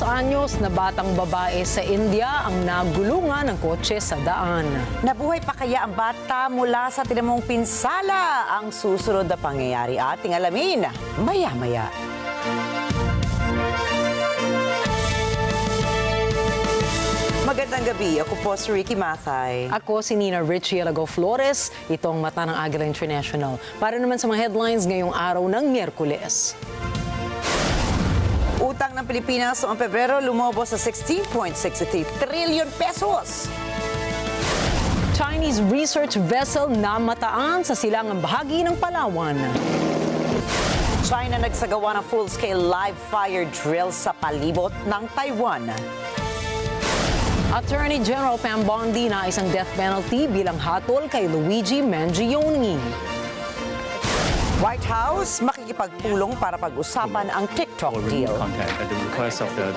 anyos na batang babae sa India ang nagulungan ng kotse sa daan. Nabuhay pa kaya ang bata mula sa tinamong pinsala? Ang susunod na pangyayari ating alamin maya-maya. Magandang gabi. Ako po si Ricky Mathay. Ako si Nina Richie Alago Flores. Ito ang mata ng Agila International. Para naman sa mga headlines ngayong araw ng Miyerkules. Utang ng Pilipinas noong Pebrero lumobo sa 16.63 trillion pesos. Chinese research vessel namataan sa silangang bahagi ng Palawan. China nagsagawa ng full-scale live fire drill sa palibot ng Taiwan. Attorney General Pam Bondi na isang death penalty bilang hatol kay Luigi Mangione. White House makikipagpulong para pag-usapan ang TikTok deal. Content at the request of the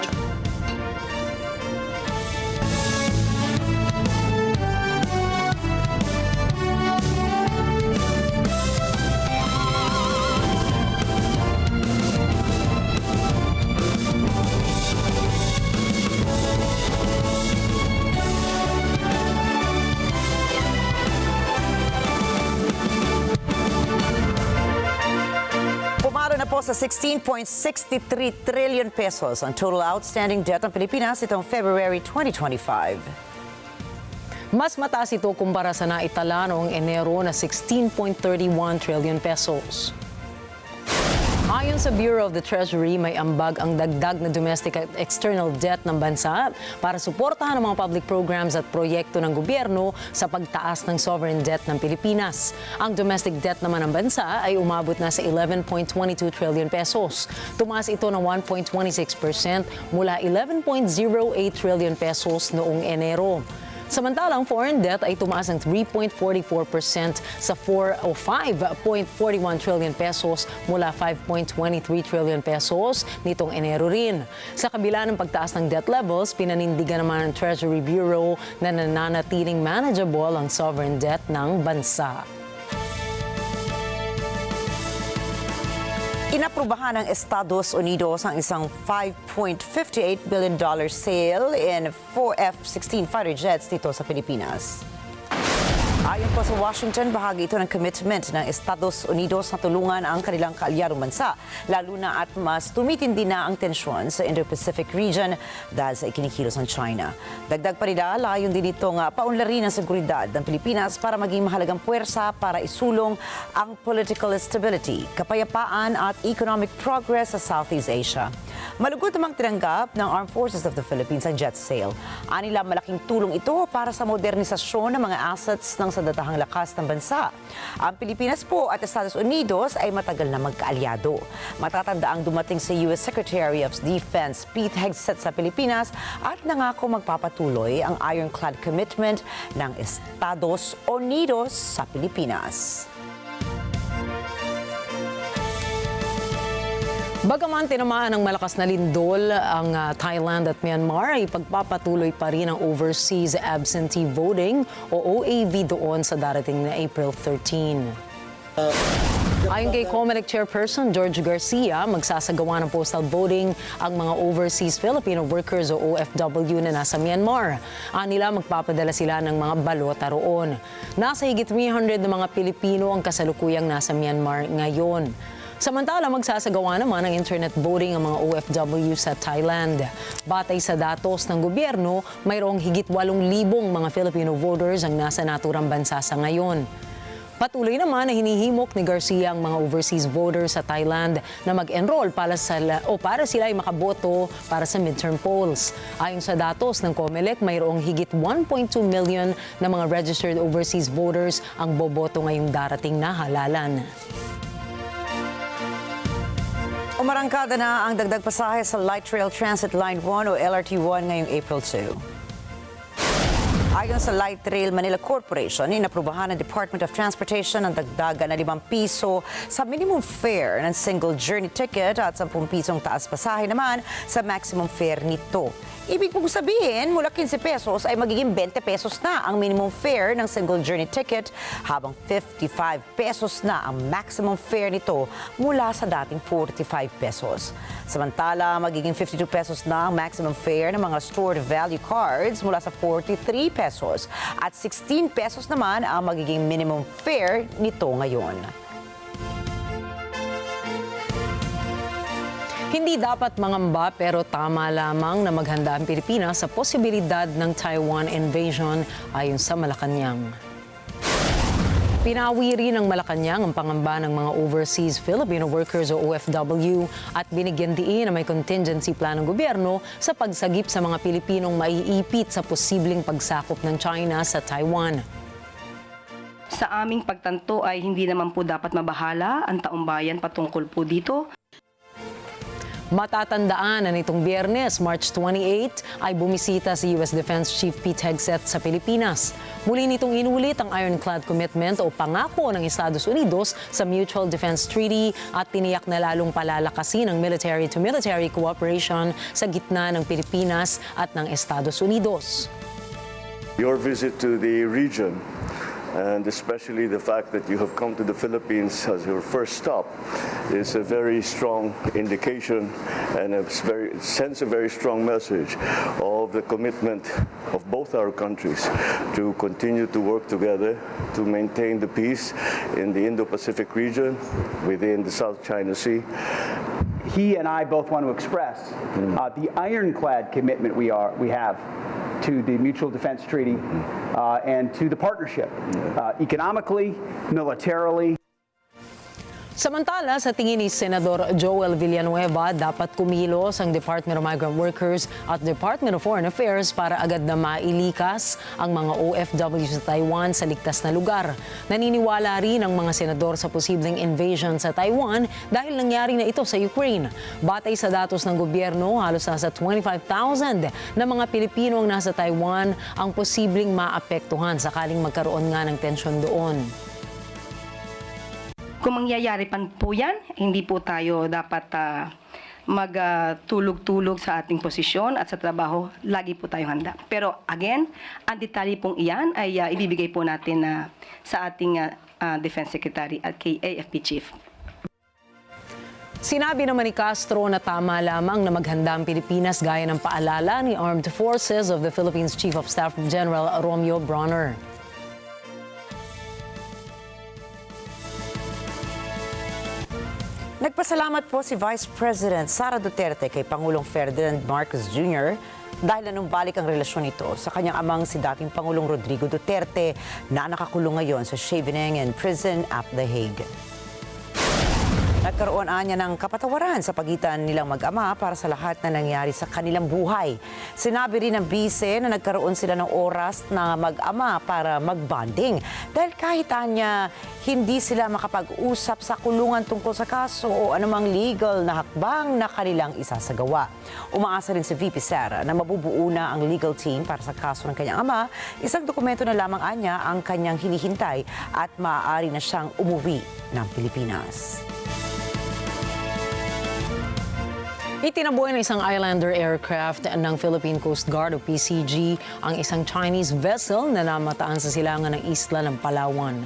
Pumaro na po sa 16.63 trillion pesos ang total outstanding debt ng Pilipinas itong February 2025. Mas mataas ito kumpara sa naitala noong Enero na 16.31 trillion pesos. Ayon sa Bureau of the Treasury, may ambag ang dagdag na domestic at external debt ng bansa para suportahan ang mga public programs at proyekto ng gobyerno sa pagtaas ng sovereign debt ng Pilipinas. Ang domestic debt naman ng bansa ay umabot na sa 11.22 trillion pesos. Tumaas ito ng 1.26% mula 11.08 trillion pesos noong Enero. Samantalang foreign debt ay tumaas ng 3.44% sa 5.41 trillion pesos mula 5.23 trillion pesos nitong Enero rin. Sa kabila ng pagtaas ng debt levels, pinanindigan naman ng Treasury Bureau na nananatiling manageable ang sovereign debt ng bansa. Inaprubahan ng Estados Unidos ang isang $5.58 billion sale in 4 F-16 fighter jets dito sa Pilipinas. Ayon po sa Washington, bahagi ito ng commitment ng Estados Unidos na tulungan ang kanilang kaalyadong bansa, lalo na at mas tumitindi na ang tensyon sa Indo-Pacific region dahil sa ikinikilos ng China. Dagdag pa nila, layon din itong paunlarin ang seguridad ng Pilipinas para maging mahalagang puwersa para isulong ang political stability, kapayapaan at economic progress sa Southeast Asia. Malugod namang tinanggap ng Armed Forces of the Philippines ang jet sale. Anila malaking tulong ito para sa modernisasyon ng mga assets ng sandatahang lakas ng bansa. Ang Pilipinas po at Estados Unidos ay matagal na magkaalyado. Matatanda ang dumating sa U.S Secretary of Defense Pete Hegseth sa Pilipinas at nangako magpapatuloy ang ironclad commitment ng Estados Unidos sa Pilipinas. Bagaman tinamaan ng malakas na lindol ang Thailand at Myanmar, ay pagpapatuloy pa rin ang overseas absentee voting o OAV doon sa darating na April 13. Ayon kay COMELEC Chairperson George Garcia, magsasagawa ng postal voting ang mga overseas Filipino workers o OFW na nasa Myanmar. Anila magpapadala sila ng mga balota roon. Nasa higit 300 na mga Pilipino ang kasalukuyang nasa Myanmar ngayon. Samantala, magsasagawa naman ng internet voting ang mga OFW sa Thailand. Batay sa datos ng gobyerno, mayroong higit 8,000 mga Filipino voters ang nasa naturang bansa sa ngayon. Patuloy naman na hinihimok ni Garcia ang mga overseas voters sa Thailand na mag-enroll para sila ay makaboto para sa midterm polls. Ayon sa datos ng COMELEC, mayroong higit 1.2 million na mga registered overseas voters ang boboto ngayong darating na halalan. Umarangkada na ang dagdag pasahe sa Light Rail Transit Line 1 o LRT 1 ngayong April 2. Ayon sa Light Rail Manila Corporation, inaprubahan ng Department of Transportation ang dagdagan na 5 piso sa minimum fare ng single journey ticket at 10 pisong taas pasahe naman sa maximum fare nito. Ibig pong sabihin, mula 15 pesos ay magiging 20 pesos na ang minimum fare ng single journey ticket habang 55 pesos na ang maximum fare nito mula sa dating 45 pesos. Samantala, magiging 52 pesos na ang maximum fare ng mga stored value cards mula sa 43 pesos at 16 pesos naman ang magiging minimum fare nito ngayon. Hindi dapat mangamba pero tama lamang na maghanda ang Pilipinas sa posibilidad ng Taiwan invasion ayon sa Malacanang. Pinawiri ng Malacanang ang pangamba ng mga overseas Filipino workers o OFW at binigyan diin na may contingency plan ng gobyerno sa pagsagip sa mga Pilipinong maiipit sa posibleng pagsakop ng China sa Taiwan. Sa aming pagtanto ay hindi naman po dapat mabahala ang taong bayan patungkol po dito. Matatandaan na nitong Biyernes, March 28, ay bumisita si U.S Defense Chief Pete Hegseth sa Pilipinas. Muli nitong inulit ang ironclad commitment o pangako ng Estados Unidos sa Mutual Defense Treaty at tiniyak na lalong palalakasin ang military-to-military cooperation sa gitna ng Pilipinas at ng Estados Unidos. Your visit to the region, and especially the fact that you have come to the Philippines as your first stop, is a very strong indication and sends a very strong message of the commitment of both our countries to continue to work together to maintain the peace in the Indo-Pacific region, within the South China Sea. He and I both want to express the ironclad commitment we have to the Mutual Defense Treaty and to the partnership, economically, militarily. Samantala, sa tingin ni Senador Joel Villanueva, dapat kumilos ang Department of Migrant Workers at Department of Foreign Affairs para agad na mailikas ang mga OFW sa Taiwan sa ligtas na lugar. Naniniwala rin ang mga senador sa posibleng invasion sa Taiwan dahil nangyari na ito sa Ukraine. Batay sa datos ng gobyerno, halos nasa 25,000 na mga Pilipino ang nasa Taiwan ang posibleng maapektuhan sakaling magkaroon nga ng tensyon doon. Kung mangyayari pan po yan, hindi po tayo dapat magtulog-tulog sa ating posisyon at sa trabaho. Lagi po tayong handa. Pero again, ang detalye pong iyan ay ibibigay po natin sa ating Defense Secretary at kay AFP Chief. Sinabi naman ni Castro na tama lamang na maghanda ang Pilipinas gaya ng paalala ni Armed Forces of the Philippines Chief of Staff General Romeo Bronner. Nagpasalamat po si Vice President Sara Duterte kay Pangulong Ferdinand Marcos Jr. dahil nanumbalik ang relasyon nito sa kanyang amang si dating Pangulong Rodrigo Duterte na nakakulong ngayon sa Scheveningen Prison at The Hague. Nagkaroon anya ng kapatawaran sa pagitan nilang mag-ama para sa lahat na nangyari sa kanilang buhay. Sinabi rin ng bise na nagkaroon sila ng oras na mag-ama para mag-bonding dahil kahit anya hindi sila makapag-usap sa kulungan tungkol sa kaso o anumang legal na hakbang na kanilang isasagawa. Umaasa rin si VP Sara na mabubuo na ang legal team para sa kaso ng kanyang ama. Isang dokumento na lamang anya ang kanyang hinihintay at maaari na siyang umuwi ng Pilipinas. Itinaboy ng isang Islander aircraft ng Philippine Coast Guard o PCG ang isang Chinese vessel na namataan sa silangan ng isla ng Palawan.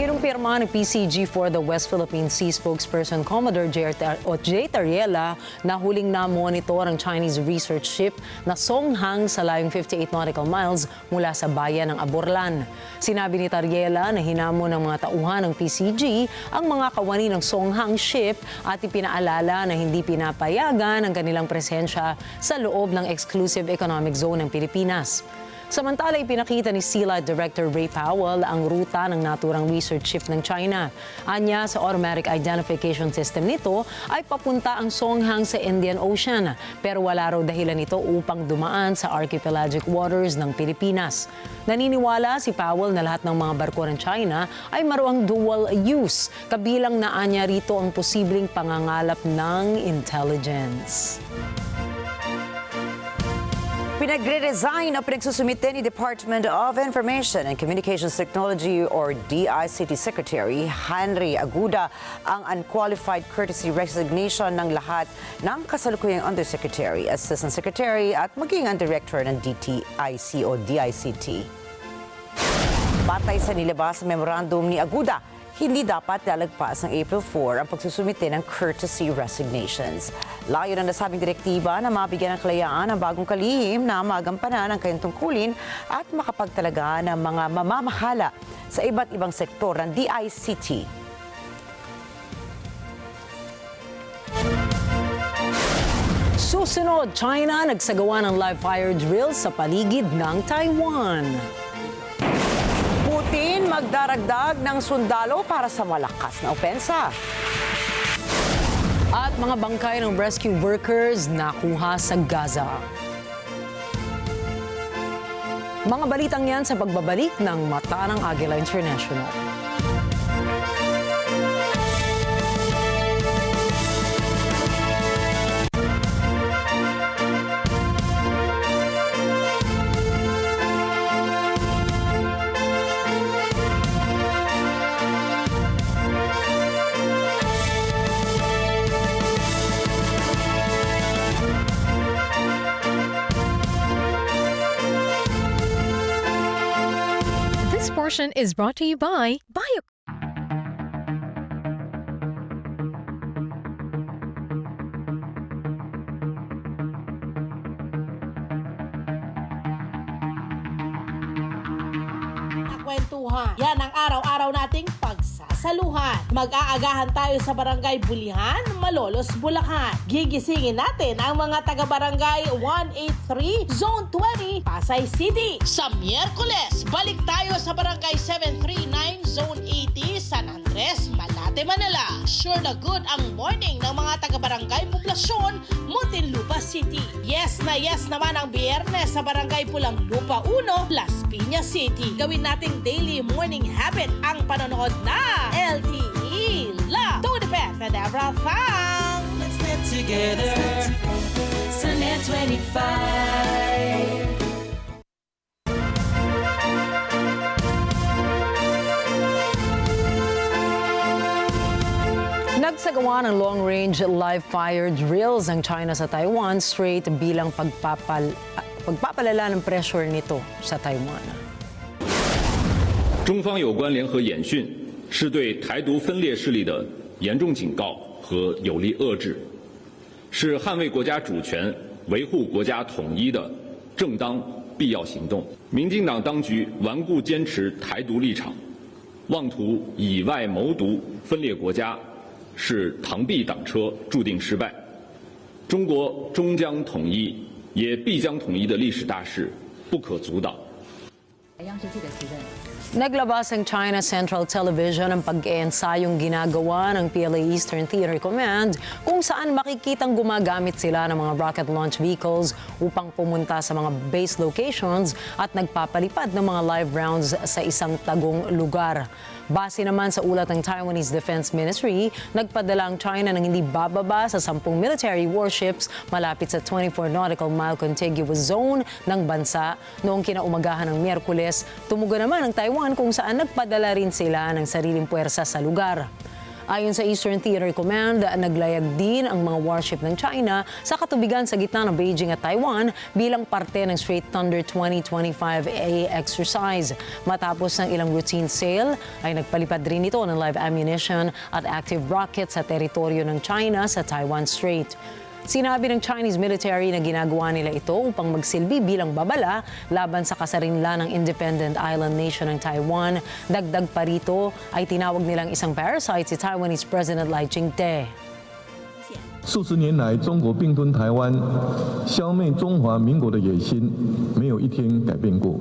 Kinumpirma ng PCG for the West Philippine Sea spokesperson Commodore J. Tariela na huling na-monitor ang Chinese research ship na Songhang sa layong 58 nautical miles mula sa bayan ng Aborlan. Sinabi ni Tariela na hinamon ng mga tauhan ng PCG ang mga kawani ng Songhang ship at ipinaalala na hindi pinapayagan ang kanilang presensya sa loob ng exclusive economic zone ng Pilipinas. Samantala, ipinakita ni SEALA Director Ray Powell ang ruta ng naturang research ship ng China. Anya, sa automatic identification system nito ay papunta ang Songhang sa Indian Ocean. Pero wala raw dahilan nito upang dumaan sa archipelagic waters ng Pilipinas. Naniniwala si Powell na lahat ng mga barko ng China ay maruang dual use. Kabilang na anya rito ang posibleng pangangalap ng intelligence. Pinagre-resign ang pinagsusumite ni Department of Information and Communications Technology or DICT Secretary Henry Agila ang unqualified courtesy resignation ng lahat ng kasalukuyang Undersecretary, Assistant Secretary at maging ang Director ng DTIC o DICT. Batay sa nilabas sa memorandum ni Agila, hindi dapat lalagpas ng April 4 ang pagsusumite ng courtesy resignations. Layo ng nasabing direktiba na mabigyan ng kalayaan ang bagong kalihim na magampanan ang kanyang tungkulin at makapagtalaga ng mga mamamahala sa iba't ibang sektor ng DICT. Susunod, China nagsagawa ng live fire drills sa paligid ng Taiwan. Putin magdaragdag ng sundalo para sa malakas na opensa. At mga bangkay ng rescue workers nakuha sa Gaza. Mga balitang yan sa pagbabalik ng Mata ng Agila International. This portion is brought to you by Bio. Kwentuhan. Yan ang araw-araw nating pagsasaluhan. Mag-aagahan tayo sa Barangay Bulihan, Malolos, Bulacan. Gigisingin natin ang mga taga-Barangay 183, Zone 20, Pasay City. Sa Miyerkules, balik tayo sa Barangay 739, Zone 80, San Andres, Malate, Manila. Sure na good ang morning ng mga taga-Barangay Poblasyon, Muntinlupa City. Yes na yes naman ang Biyernes sa Barangay Pulang Lupa 1, Las Piñas City. Gawin nating daily morning habit ang panonood na LTE Love to the Best and everything. Let's get together sa NET25. Nagsagawa ng long-range live fire drills ang China sa Taiwan Strait bilang pagpapalala ng pressure nito sa Taiwan. 中方有关联合演训是对台独分裂势力的严重警告和有力遏制，是捍卫国家主权、维护国家统一的正当必要行动。民进党当局顽固坚持台独立场，妄图以外谋独、分裂国家，是螳臂挡车，注定失败。中国终将统一，也必将统一的历史大势不可阻挡。 Naglabas ang China Central Television ng pag-eensayong ginagawa ng PLA Eastern Theater Command kung saan makikitang gumagamit sila ng mga rocket launch vehicles upang pumunta sa mga base locations at nagpapalipad ng mga live rounds sa isang tagong lugar. Base naman sa ulat ng Taiwanese Defense Ministry, nagpadala ang China ng hindi bababa sa 10 military warships malapit sa 24 nautical mile contiguous zone ng bansa noong kinaumagahan ng Miyerkules. Tumugon naman ang Taiwan kung saan nagpadala rin sila ng sariling puwersa sa lugar. Ayon sa Eastern Theater Command, naglayag din ang mga warship ng China sa katubigan sa gitna ng Beijing at Taiwan bilang parte ng Straight Thunder 2025A exercise. Matapos ng ilang routine sail, ay nagpalipad rin ito ng live ammunition at active rockets sa teritoryo ng China sa Taiwan Strait. Sinabi ng Chinese military na ginagawa nila ito upang magsilbi bilang babala laban sa kasarinlan ng independent island nation ng Taiwan. Dagdag pa rito ay tinawag nilang isang parasite si Taiwanese President Lai Ching-te. 数十年来，中国并吞台湾、消灭中华民国的野心，没有一天改变过。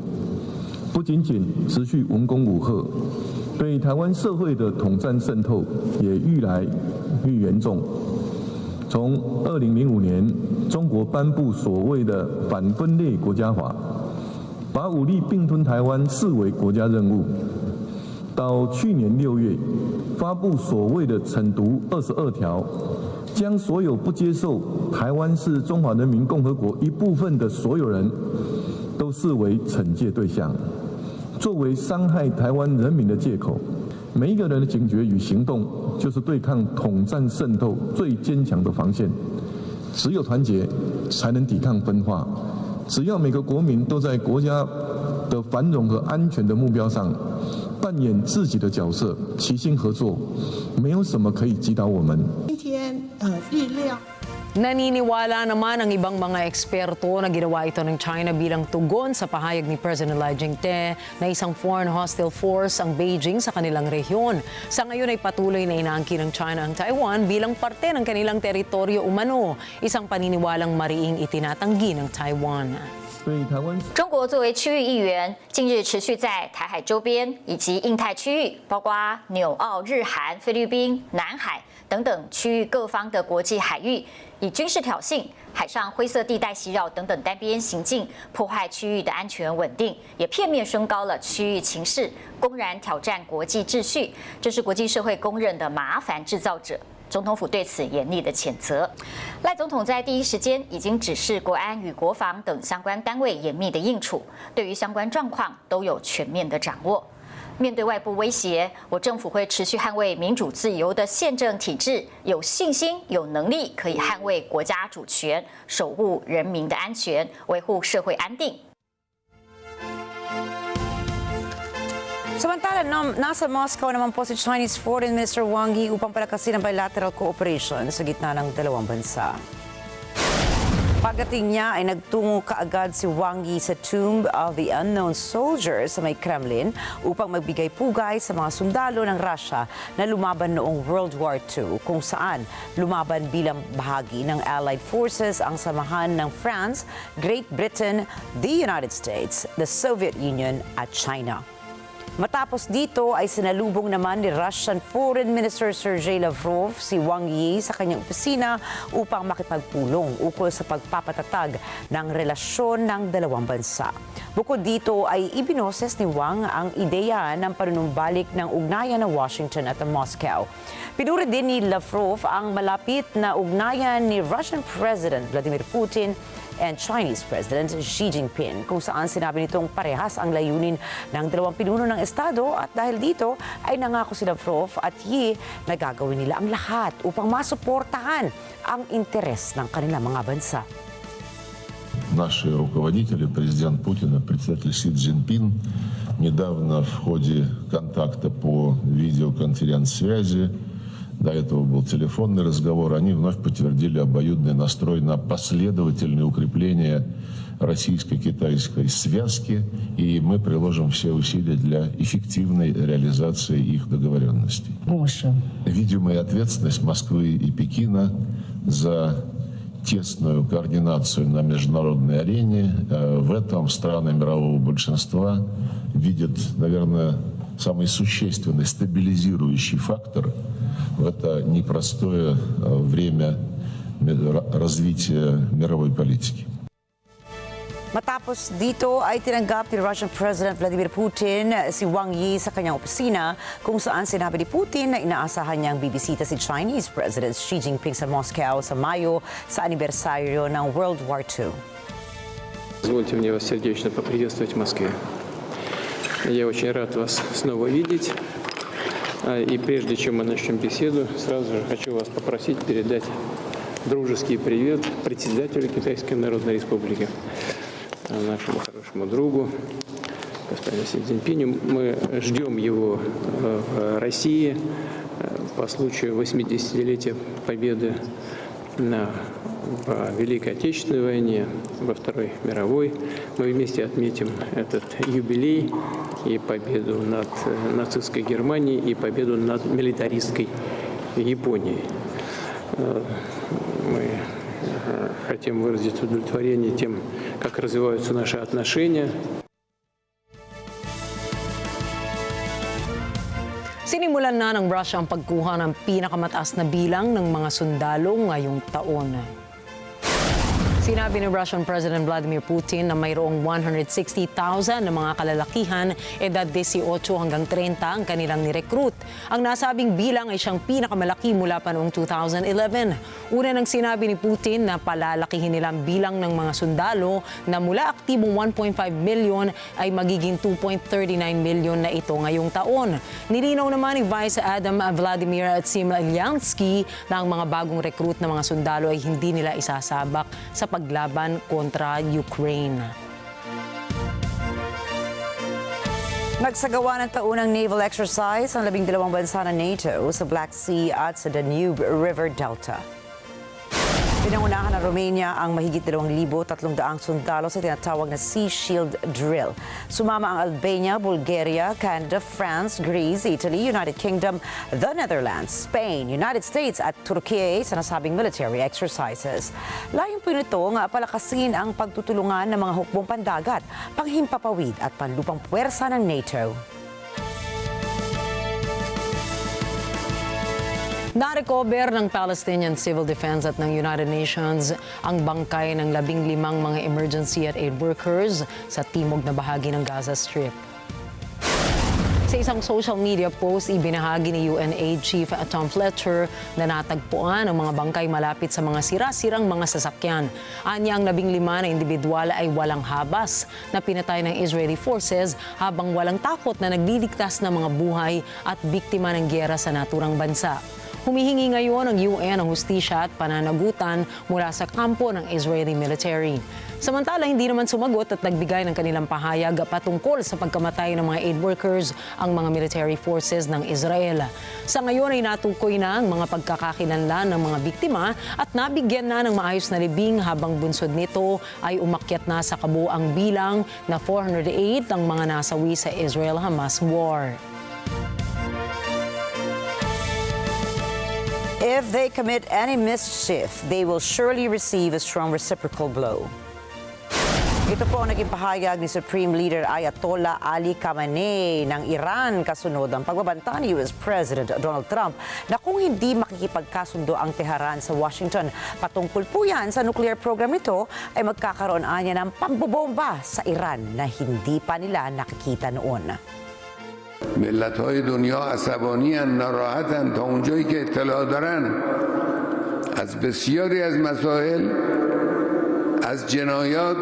不仅仅持续文攻武吓，对台湾社会的统战渗透也愈来愈严重。 从2005年，中国颁布所谓的反分裂国家法，把武力并吞台湾视为国家任务；到去年6月，发布所谓的“惩毒22条”，将所有不接受台湾是中华人民共和国一部分的所有人都视为惩戒对象，作为伤害台湾人民的借口。每一个人的警觉与行动，就是对抗统战渗透最坚强的防线。只有团结，才能抵抗分化。只要每个国民都在国家的繁荣和安全的目标上扮演自己的角色，齐心合作，没有什么可以击倒我们。今天力量。Naniniwala naman ang ibang mga eksperto na ginawa ito ng China bilang tugon sa pahayag ni President Dict na isang foreign hostile force ang Beijing sa kanilang rehiyon. Sa ngayon ay patuloy na inaangkin ng China ang Taiwan bilang parte ng kanilang teritoryo umano, isang paniniwalang mariing itinatanggi ng Taiwan. 中国作为区域一员，近日持续在台海周边以及印太区域，包括纽澳、日韩、菲律宾、南海等等区域各方的国际海域，以军事挑衅、海上灰色地带袭扰等等单边行径，破坏区域的安全稳定，也片面升高了区域情势，公然挑战国际秩序，这是国际社会公认的麻烦制造者。总统府对此严厉的谴责。赖总统在第一时间已经指示国安与国防等相关单位严密的应处，对于相关状况都有全面的掌握。面对外部威胁，我政府会持续捍卫民主自由的宪政体制，有信心、有能力可以捍卫国家主权，守护人民的安全，维护社会安定。 Samantala, nasa Moscow naman po si Chinese Foreign Minister Wang Yi upang palakasin ang bilateral cooperation sa gitna ng dalawang bansa. Pagdating niya ay nagtungo kaagad si Wang Yi sa Tomb of the Unknown Soldier sa may Kremlin upang magbigay pugay sa mga sundalo ng Russia na lumaban noong World War II, kung saan lumaban bilang bahagi ng Allied Forces ang samahan ng France, Great Britain, the United States, the Soviet Union at China. Matapos dito ay sinalubong naman ni Russian Foreign Minister Sergei Lavrov si Wang Yi sa kanyang opisina upang makipagpulong ukol sa pagpapatatag ng relasyon ng dalawang bansa. Bukod dito ay ibinoses ni Wang ang ideya ng panunumbalik ng ugnayan ng Washington at Moscow. Pinuri din ni Lavrov ang malapit na ugnayan ni Russian President Vladimir Putin and Chinese President Xi Jinping, kung saan sinabi nitong parehas ang layunin ng dalawang pinuno ng Estado at dahil dito ay nangako si Lavrov at Yi na gagawin nila ang lahat upang masuportahan ang interes ng kanilang mga bansa. Наши руководители, президент Путин и председатель Си Цзиньпин, недавно в ходе контакта по видеоконференц-связи, до этого был телефонный разговор, они вновь подтвердили обоюдный настрой на последовательное укрепление российско-китайской связки, и мы приложим все усилия для эффективной реализации их договоренностей. Видимая ответственность Москвы и Пекина за тесную координацию на международной арене. В этом страны мирового большинства видят, наверное, самый существенный стабилизирующий фактор в это непростое время развития мировой политики. Matapos dito ay tinanggap ni Russian President Vladimir Putin si Wang Yi sa kanyang opisina, kung saan sinabi ni Putin na inaasahan niyang bibisita si Chinese President Xi Jinping sa Moscow sa Mayo sa anibersaryo ng World War II. Позвольте мне вас сердечно поприветствовать в Москве. Я очень рад вас снова видеть. И прежде чем мы начнем беседу, сразу же хочу вас попросить передать дружеский привет председателю Китайской Народной Республики, нашему хорошему другу, господину Си Цзиньпиню. Мы ждем его в России по случаю 80-летия победы в Великой Отечественной войне, во Второй мировой. Мы вместе отметим этот юбилей и победу над нацистской Германией, и победу над милитаристской Японией. Мы хотим выразить удовлетворение тем, как развиваются наши отношения. Sinimulan na ng Russia ang pagkuha ng pinakamataas na bilang ng mga sundalo ngayong taon. Si Sinabi ni Russian President Vladimir Putin na mayroong 160,000 na mga kalalakihan edad 18 hanggang 30 ang kanilang nirecruit. Ang nasabing bilang ay siyang pinakamalaki mula pa noong 2011. Una nang sinabi ni Putin na palalakihin nila ang bilang ng mga sundalo na mula aktibong 1.5 million ay magiging 2.39 million na ito ngayong taon. Nilinaw naman ni Vice Adam Vladimir Tsimlyansky na ang mga bagong recruit na mga sundalo ay hindi nila isasabak sa paglaban kontra Ukraine. Nagsagawa ng taunang naval exercise ang 12 bansa ng NATO sa Black Sea at sa Danube River Delta. Pinangunahan ng Romania ang mahigit 2,300 sundalo sa tinatawag na Sea Shield Drill. Sumama ang Albania, Bulgaria, Canada, France, Greece, Italy, United Kingdom, the Netherlands, Spain, United States at Turkey sa nasabing military exercises. Layong po nito nga palakasin ang pagtutulungan ng mga hukbong pandagat, panghimpapawid at panlupang puwersa ng NATO. Na-recover ng Palestinian Civil Defense at ng United Nations ang bangkay ng 15 mga emergency at aid workers sa timog na bahagi ng Gaza Strip. Sa isang social media post, ibinahagi ni UN Aid Chief Tom Fletcher na natagpuan ang mga bangkay malapit sa mga sira-sirang mga sasakyan. Anya ang 15 na individual ay walang habas na pinatay ng Israeli forces habang walang takot na nagliligtas ng mga buhay at biktima ng gyera sa naturang bansa. Humihingi ngayon ang UN ng hustisya at pananagutan mula sa kampo ng Israeli military. Samantala, hindi naman sumagot at nagbigay ng kanilang pahayag patungkol sa pagkamatay ng mga aid workers ang mga military forces ng Israel. Sa ngayon ay natukoy na ang mga pagkakakilanlan ng mga biktima at nabigyan na ng maayos na libing habang bunsod nito ay umakyat na sa kabuuang bilang na 408 ang mga nasawi sa Israel-Hamas war. If they commit any mischief, they will surely receive a strong reciprocal blow. Ito po ang naging pahayag ni Supreme Leader Ayatollah Ali Khamenei ng Iran kasunod ang pagbabanta ni U.S. President Donald Trump na kung hindi makikipagkasundo ang Tehran sa Washington patungkol po yan sa nuclear program nito ay magkakaroon anya ng pambobomba sa Iran na hindi pa nila nakikita noon. ملت‌های دنیا عصبانی‌اند، ناراحتند تا اونجایی که اطلاع دارن از بسیاری از مسائل، از جنایات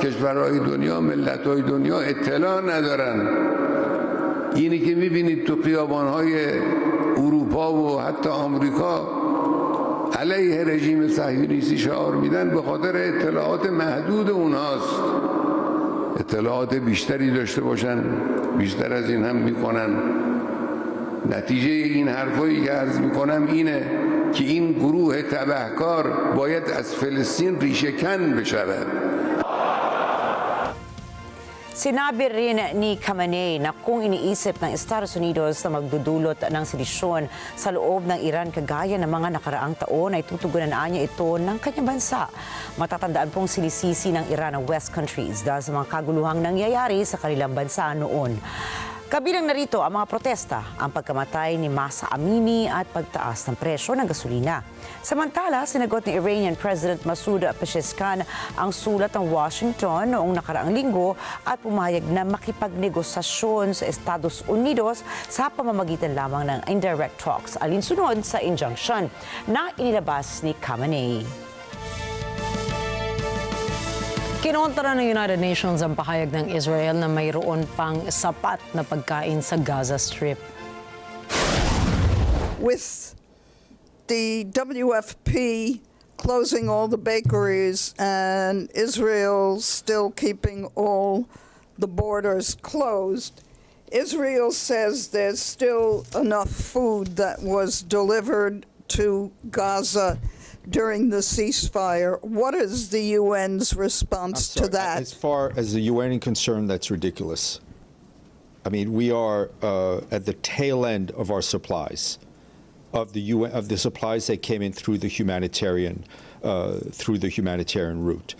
کشورهای دنیا، ملت‌های دنیا اطلاع ندارن. اینی که می‌بینید تو خیابان‌های اروپا و حتی آمریکا علیه رژیم صهیونیستی شعار میدن به خاطر اطلاعات محدود اونهاست. اطلاعات بیشتری داشته باشن بیشتر از این هم میکنن. نتیجه این حرفایی که عرض میکنم اینه که این گروه تبهکار باید از فلسطین ریشه‌کن بشود. Sinabi rin ni Khamenei na kung iniisip ng Estados Unidos na magdudulot ng sedisyon sa loob ng Iran kagaya ng mga nakaraang taon ay tutugunan niya ito ng kanyang bansa. Matatandaan pong sinisisi ng Iran ang West countries dahil sa mga kaguluhang nangyayari sa kanilang bansa noon. Kabilang narito ang mga protesta, ang pagkamatay ni Masa Amini at pagtaas ng presyo ng gasolina. Samantala, sinagot ni Iranian President Masoud Pezeshkian ang sulat ng Washington noong nakaraang linggo at pumayag na makipagnegosasyon sa Estados Unidos sa pamamagitan lamang ng indirect talks alinsunod sa injunction na inilabas ni Khamenei. Kinontra ng United Nations ang pahayag ng Israel na mayroon pang sapat na pagkain sa Gaza Strip. With the WFP closing all the bakeries and Israel still keeping all the borders closed, Israel says there's still enough food that was delivered to Gaza during the ceasefire. What is the UN's response to that? As far as the UN is concerned, that's ridiculous. I mean, we are at the tail end of our supplies, of the UN, of the supplies that came in through the humanitarian route.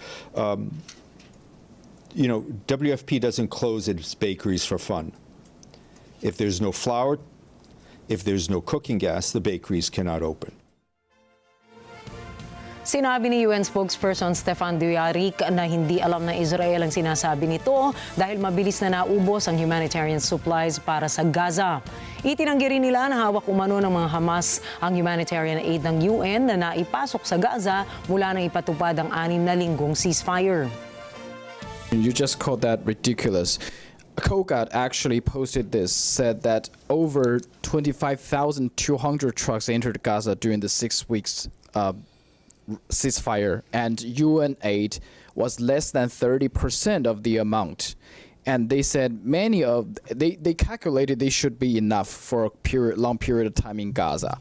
You know, WFP doesn't close its bakeries for fun. If there's no flour, if there's no cooking gas, the bakeries cannot open. Sinabi ni UN spokesperson Stefan Dujarric na hindi alam ng Israel ang sinasabi nito dahil mabilis na naubos ang humanitarian supplies para sa Gaza. Itinanggi rin nila na hawak umano ng mga Hamas ang humanitarian aid ng UN na naipasok sa Gaza mula nang ipatupad ang 6 na linggong ceasefire. You just called that ridiculous. Kogat actually posted this, said that over 25,200 trucks entered Gaza during the 6 weeks ceasefire, and UN aid was less than 30% of the amount. And they said they calculated they should be enough for a long period of time in Gaza,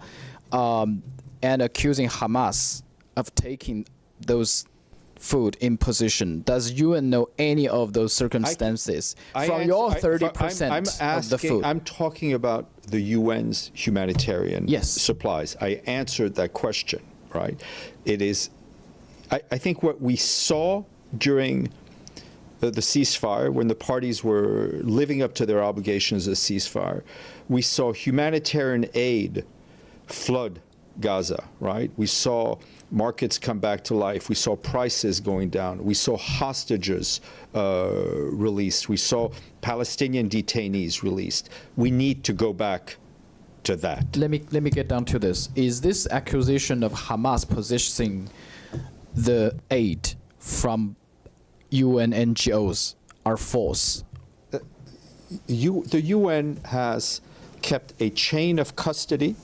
and accusing Hamas of taking those food in position. Does UN know any of those circumstances from your 30% of the food? I'm talking about the UN's humanitarian supplies. I answered that question, right? It is, I think what we saw during the ceasefire, when the parties were living up to their obligations as ceasefire, we saw humanitarian aid flood Gaza, right? We saw markets come back to life. We saw prices going down. We saw hostages released. We saw Palestinian detainees released. We need to go back to that. Let me get down to this. Is this accusation of Hamas positioning the aid from UN NGOs are false? The UN has kept a chain of custody,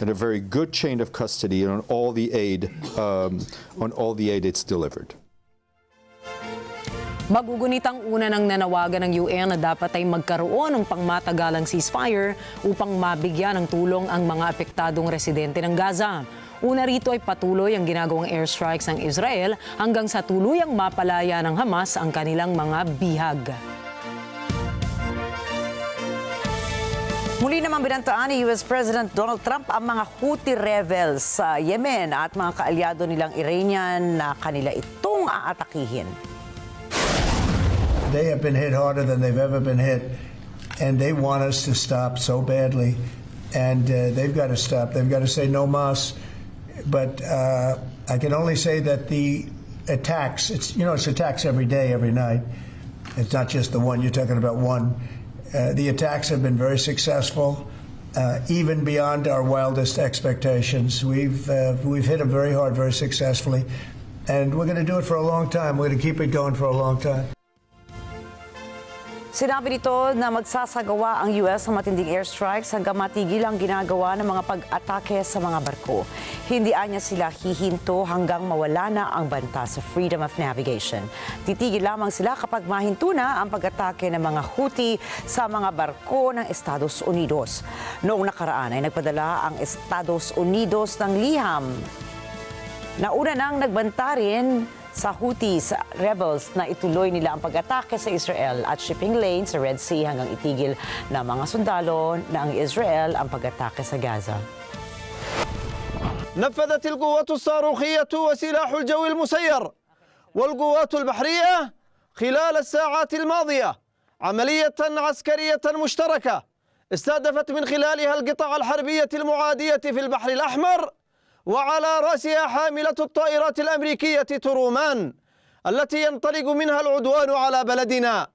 and a very good chain of custody on all the aid it's delivered. Magugunitang una ng nanawagan ng UN na dapat ay magkaroon ng pangmatagalang ceasefire upang mabigyan ng tulong ang mga apektadong residente ng Gaza. Una rito ay patuloy ang ginagawang airstrikes ng Israel hanggang sa tuluyang mapalaya ng Hamas ang kanilang mga bihag. Muli naman binantaan ni U.S. President Donald Trump ang mga Houthi rebels sa Yemen at mga kaalyado nilang Iranian na kanila itong aatakihin. They have been hit harder than they've ever been hit, and they want us to stop so badly. And they've got to stop. They've got to say no mas. But I can only say that the attacks, it's attacks every day, every night. It's not just the one. You're talking about one. The attacks have been very successful, even beyond our wildest expectations. We've hit them very hard, very successfully, and we're going to do it for a long time. We're going to keep it going for a long time. Sinabi nito na magsasagawa ang U.S. ng matinding airstrikes hanggang matigil ang ginagawa ng mga pag-atake sa mga barko. Hindi anya sila hihinto hanggang mawala na ang banta sa freedom of navigation. Titigil lamang sila kapag mahinto na ang pag-atake ng mga Houthi sa mga barko ng Estados Unidos. Noong nakaraan ay nagpadala ang Estados Unidos ng liham. Nauna nang nagbanta rin sa Houthis rebels na ituloy nila ang pag-atake sa Israel at shipping lane sa Red Sea hanggang itigil ng mga sundalo na ang Israel ang pag-atake sa Gaza. نفذت القوات الصاروخية وسلاح الجو المسير والقوات البحرية خلال الساعات الماضية عملية عسكرية مشتركة استهدفت من خلالها القطع الحربية المعادية في البحر الأحمر وعلى رأسها حاملة الطائرات الأمريكية ترومان التي ينطلق منها العدوان على بلدنا.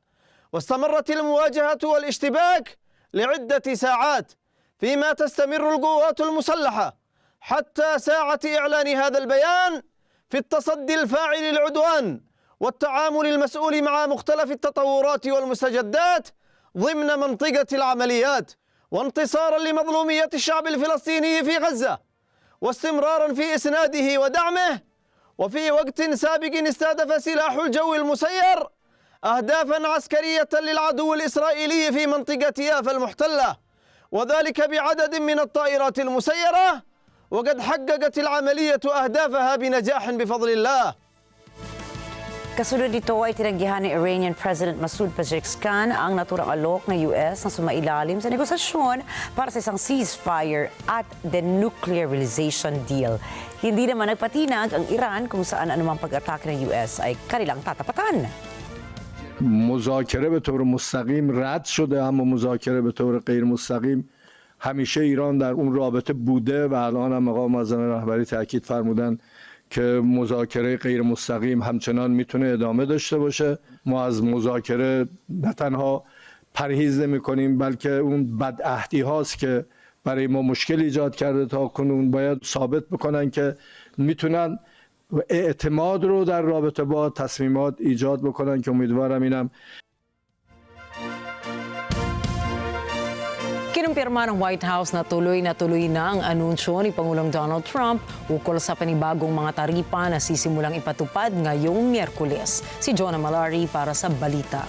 واستمرت المواجهة والاشتباك لعدة ساعات فيما تستمر القوات المسلحة حتى ساعة إعلان هذا البيان في التصدي الفاعل للعدوان والتعامل المسؤول مع مختلف التطورات والمستجدات ضمن منطقة العمليات وانتصارا لمظلومية الشعب الفلسطيني في غزة واستمرارا في إسناده ودعمه. وفي وقت سابق استهدف سلاح الجو المسير أهدافا عسكرية للعدو الإسرائيلي في منطقة يافا المحتلة وذلك بعدد من الطائرات المسيرة وقد حققت العملية أهدافها بنجاح بفضل الله. Kasunod nito ay tinanggihan ni Iranian President Masoud Pezeshkian ang naturang alok ng US na sumailalim sa negosasyon para sa isang ceasefire at denuclearization deal. Hindi naman nagpatinag ang Iran kung saan anumang pag-atake ng US ay kanilang tatapatan. مذاکره به طور مستقیم رد شده اما مذاکره به طور غیر مستقیم همیشه ایران در اون رابطه بوده و الان هم آقا معظم رهبری تاکید فرمودن که مذاکره غیر مستقیم همچنان میتونه ادامه داشته باشه. ما از مذاکره نه تنها پرهیز نمی‌کنیم بلکه اون بدعهدی هاست که برای ما مشکل ایجاد کرده تا کنون باید ثابت بکنن که میتونن اعتماد رو در رابطه با تصمیمات ایجاد بکنن که امیدوارم اینم. Kinumpirma ng White House na tuloy na ang anunsyo ni Pangulong Donald Trump ukol sa panibagong mga taripa na sisimulang ipatupad ngayong Miyerkules. Si Jonah Malari para sa balita.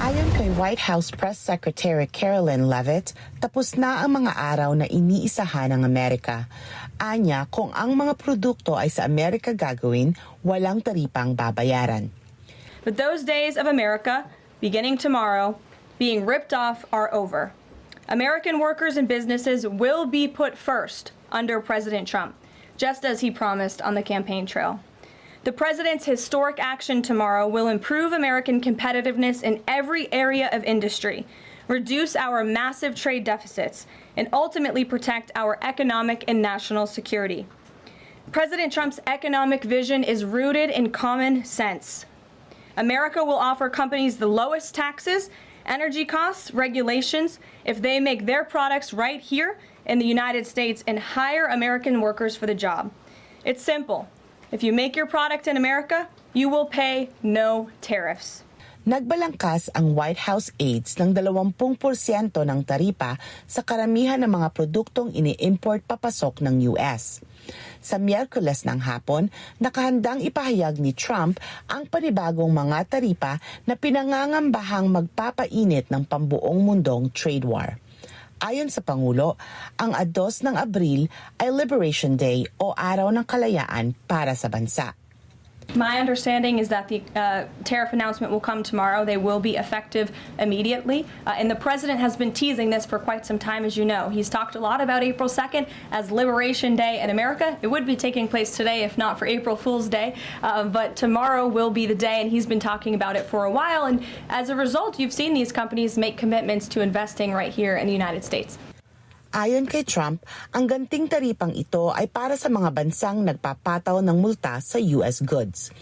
Ayon kay White House Press Secretary Carolyn Leavitt, tapos na ang mga araw na iniisahan ng Amerika. Anya, kung ang mga produkto ay sa Amerika gagawin, walang taripang babayaran. But those days of America, beginning tomorrow, being ripped off are over. American workers and businesses will be put first under President Trump, just as he promised on the campaign trail. The president's historic action tomorrow will improve American competitiveness in every area of industry, reduce our massive trade deficits, and ultimately protect our economic and national security. President Trump's economic vision is rooted in common sense. America will offer companies the lowest taxes, energy costs, regulations, if they make their products right here in the United States and hire American workers for the job. It's simple. If you make your product in America, you will pay no tariffs. Nagbalangkas ang White House aides ng 20% ng taripa sa karamihan ng mga produktong ini-import papasok ng US. Sa Miyerkules ng hapon, nakahandang ipahayag ni Trump ang panibagong mga taripa na pinangangambahang magpapainit ng pambuong mundong trade war. Ayon sa Pangulo, ang 2 ng Abril ay Liberation Day o Araw ng Kalayaan para sa bansa. My understanding is that the tariff announcement will come tomorrow. They will be effective immediately. And the president has been teasing this for quite some time, as you know. He's talked a lot about April 2nd as Liberation Day in America. It would be taking place today if not for April Fool's Day. But tomorrow will be the day, and he's been talking about it for a while. And as a result, you've seen these companies make commitments to investing right here in the United States. Ayon kay Trump, ang ganting taripang ito ay para sa mga bansang nagpapataw ng multa sa US goods.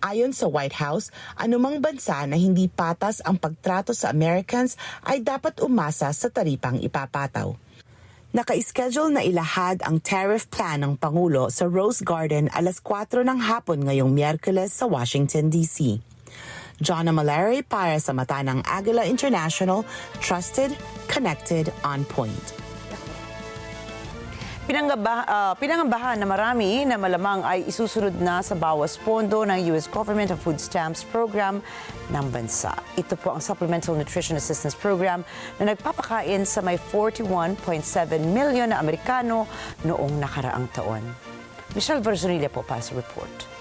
Ayon sa White House, anumang bansa na hindi patas ang pagtrato sa Americans ay dapat umasa sa taripang ipapataw. Naka-schedule na ilahad ang tariff plan ng Pangulo sa Rose Garden alas 4 ng hapon ngayong Miyerkules sa Washington, D.C. Jonna Malari para sa mata ng Agila International, trusted, connected, on point. Pinangambahan na marami na malamang ay isusunod na sa bawas pondo ng U.S. Government of Food Stamps Program ng bansa. Ito po ang Supplemental Nutrition Assistance Program na nagpapakain sa may 41.7 million na Amerikano noong nakaraang taon. Michelle Verzonilla po para sa report.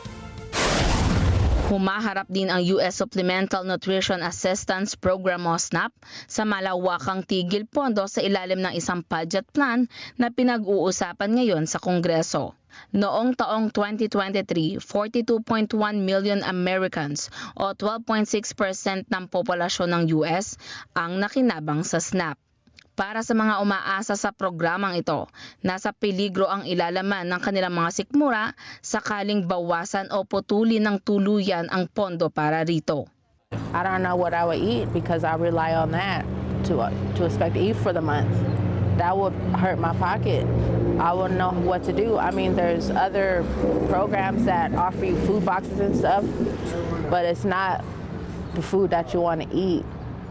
Humaharap din ang U.S. Supplemental Nutrition Assistance Program o SNAP sa malawakang tigil pondo sa ilalim ng isang budget plan na pinag-uusapan ngayon sa Kongreso. Noong taong 2023, 42.1 million Americans o 12.6% ng populasyon ng US ang nakinabang sa SNAP. Para sa mga umaasa sa programang ito, nasa peligro ang ilalaman ng kanilang mga sikmura sakaling bawasan o putulin ng tuluyan ang pondo para rito. I don't know what I would eat because I rely on that to expect to eat for the month. That would hurt my pocket. I wouldn't know what to do. I mean, there's other programs that offer you food boxes and stuff, but it's not the food that you want to eat.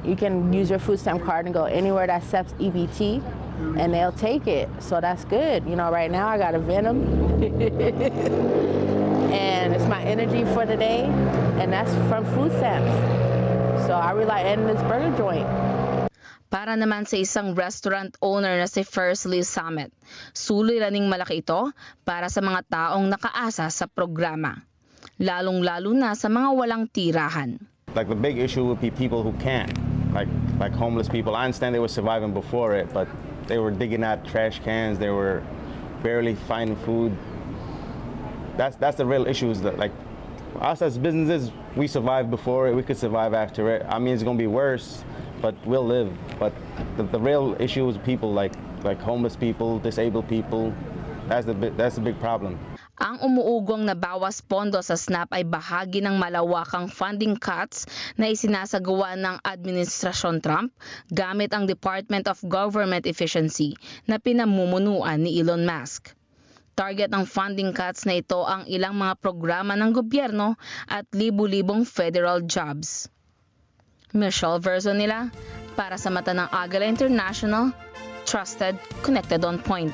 You can use your food stamp card and go anywhere that accepts EBT, and they'll take it. So that's good. You know, right now I got a Venom, and it's my energy for the day, and that's from food stamps. So I rely on this burger joint. Para naman sa isang restaurant owner na si First Lee Summit, suliraning malaki ito para sa mga taong nakaasa sa programa, lalong-lalo na sa mga walang tirahan. Like the big issue would be people who can't. Like homeless people. I understand they were surviving before it, but they were digging at trash cans. They were barely finding food. That's the real issue. Is that like us as businesses, we survived before it. We could survive after it. I mean, it's gonna be worse, but we'll live. But the real issue is people like homeless people, disabled people. That's the big problem. Ang umuugong na bawas pondo sa SNAP ay bahagi ng malawakang funding cuts na isinasagawa ng Administrasyon Trump gamit ang Department of Government Efficiency na pinamumunuan ni Elon Musk. Target ng funding cuts na ito ang ilang mga programa ng gobyerno at libu-libong federal jobs. Michelle Verzonilla para sa mata ng Agila International, trusted, connected on point.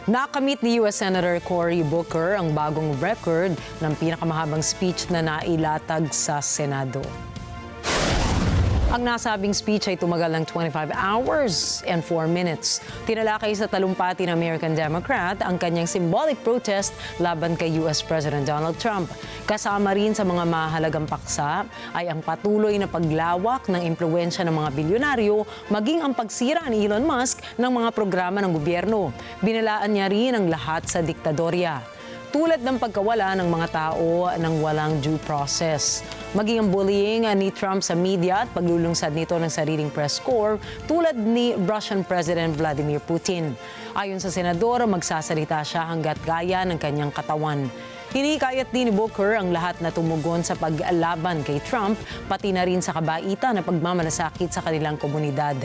Nakamit ni U.S. Senator Cory Booker ang bagong record ng pinakamahabang speech na nailatag sa Senado. Ang nasabing speech ay tumagal ng 25 hours and 4 minutes. Tinalakay sa talumpati ng American Democrat ang kanyang symbolic protest laban kay U.S. President Donald Trump. Kasama rin sa mga mahalagang paksa ay ang patuloy na paglawak ng impluwensya ng mga bilyonaryo maging ang pagsira ni Elon Musk ng mga programa ng gobyerno. Binalaan niya rin ang lahat sa diktadorya, tulad ng pagkawala ng mga tao ng walang due process. Maging ang bullying ni Trump sa media at paglulungsad nito ng sariling press corps tulad ni Russian President Vladimir Putin. Ayon sa senador, magsasalita siya hanggat kaya ng kanyang katawan. Hinikayat din ni Booker ang lahat na tumugon sa paglaban kay Trump, pati na rin sa kabaitan na pagmamalasakit sa kanilang komunidad.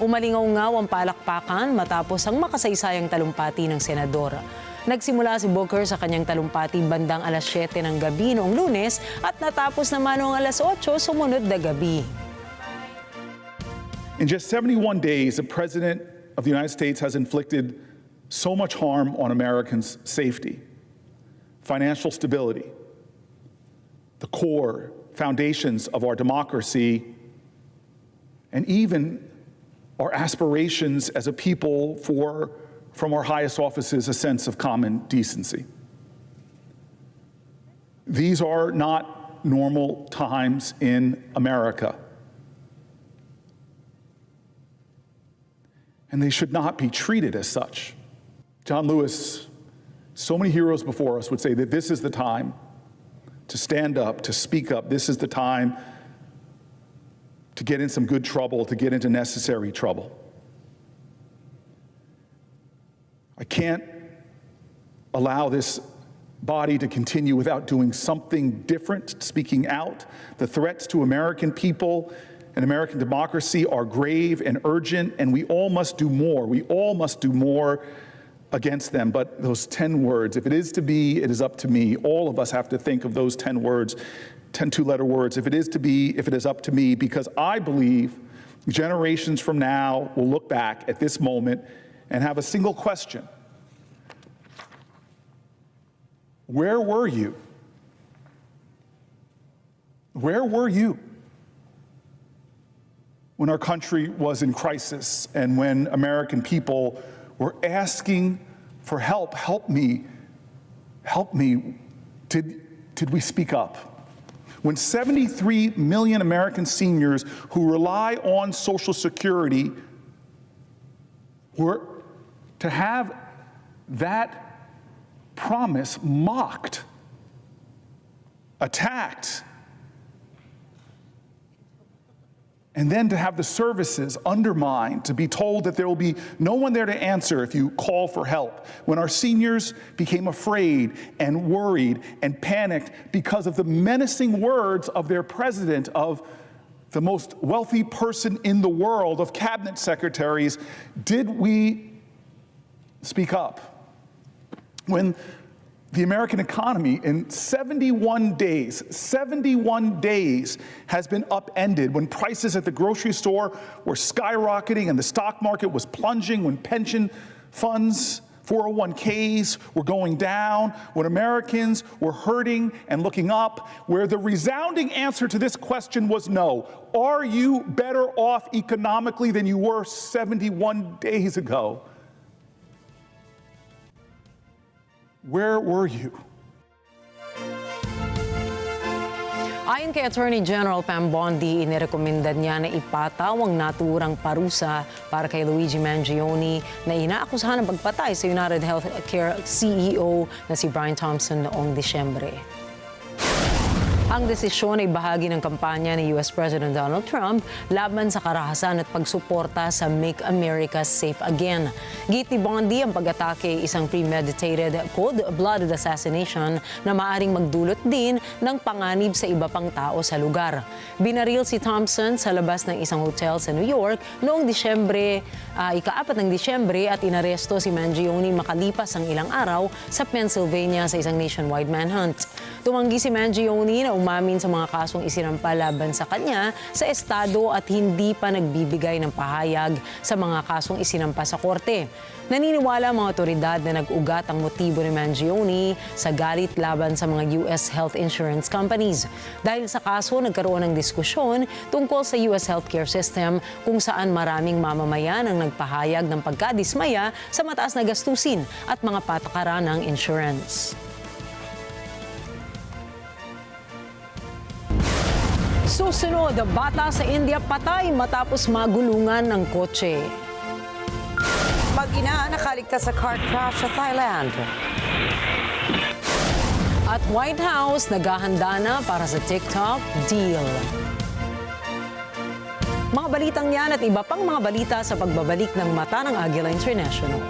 Umalingaw-ngaw ang palakpakan matapos ang makasaysayang talumpati ng senador. Nagsimula si Booker sa kanyang talumpati bandang alas 7 ng gabi noong Lunes at natapos naman noong alas 8 sumunod na gabi. In just 71 days, the President of the United States has inflicted so much harm on Americans' safety, financial stability, the core foundations of our democracy, and even our aspirations as a people from our highest offices, a sense of common decency. These are not normal times in America. And they should not be treated as such. John Lewis, so many heroes before us would say that this is the time to stand up, to speak up. This is the time to get in some good trouble, to get into necessary trouble. I can't allow this body to continue without doing something different, speaking out. The threats to American people and American democracy are grave and urgent, and we all must do more. We all must do more against them. But those 10 words, if it is to be, it is up to me. All of us have to think of those 10 words, 10 two-letter words. If it is to be, if it is up to me, because I believe generations from now will look back at this moment and have a single question. Where were you? Where were you when our country was in crisis and when American people were asking for help? Help me. Help me. Did we speak up? When 73 million American seniors who rely on Social Security were to have that promise mocked, attacked, and then to have the services undermined, to be told that there will be no one there to answer if you call for help. When our seniors became afraid and worried and panicked because of the menacing words of their president, of the most wealthy person in the world, of cabinet secretaries, did we speak up? When the American economy in 71 days has been upended, when prices at the grocery store were skyrocketing and the stock market was plunging, when pension funds, 401ks were going down, when Americans were hurting and looking up, where the resounding answer to this question was no. Are you better off economically than you were 71 days ago? Where were you? Ayon kay Attorney General Pam Bondi, inirekomenda niya na ipataw ang naturang parusa para kay Luigi Mangione na inaakusahan ng pagpatay sa United Healthcare CEO na si Brian Thompson noong Disyembre. Ang desisyon ay bahagi ng kampanya ni U.S. President Donald Trump laban sa karahasan at pagsuporta sa Make America Safe Again. Giti Bondi ang pag-atake isang premeditated cold-blooded assassination na maaring magdulot din ng panganib sa iba pang tao sa lugar. Binaril si Thompson sa labas ng isang hotel sa New York noong ika-4 ng Disyembre at inaresto si Mangione makalipas ang ilang araw sa Pennsylvania sa isang nationwide manhunt. Tumanggi si Mangione na umamin sa mga kasong isinampa laban sa kanya sa estado at hindi pa nagbibigay ng pahayag sa mga kasong isinampa sa korte. Naniniwala ang mga otoridad na nag-ugat ang motibo ni Mangione sa galit laban sa mga U.S. health insurance companies. Dahil sa kaso, nagkaroon ng diskusyon tungkol sa U.S. healthcare system kung saan maraming mamamayan ang nagpahayag ng pagkadismaya sa mataas na gastusin at mga patakaran ng insurance. Susunod, bata sa India patay matapos magulungan ng kotse. Mag-ina nakaligtas sa car crash sa Thailand. At White House naghahanda na para sa TikTok deal. Mga balitang yan at iba pang mga balita sa pagbabalik ng Mata ng Agila International.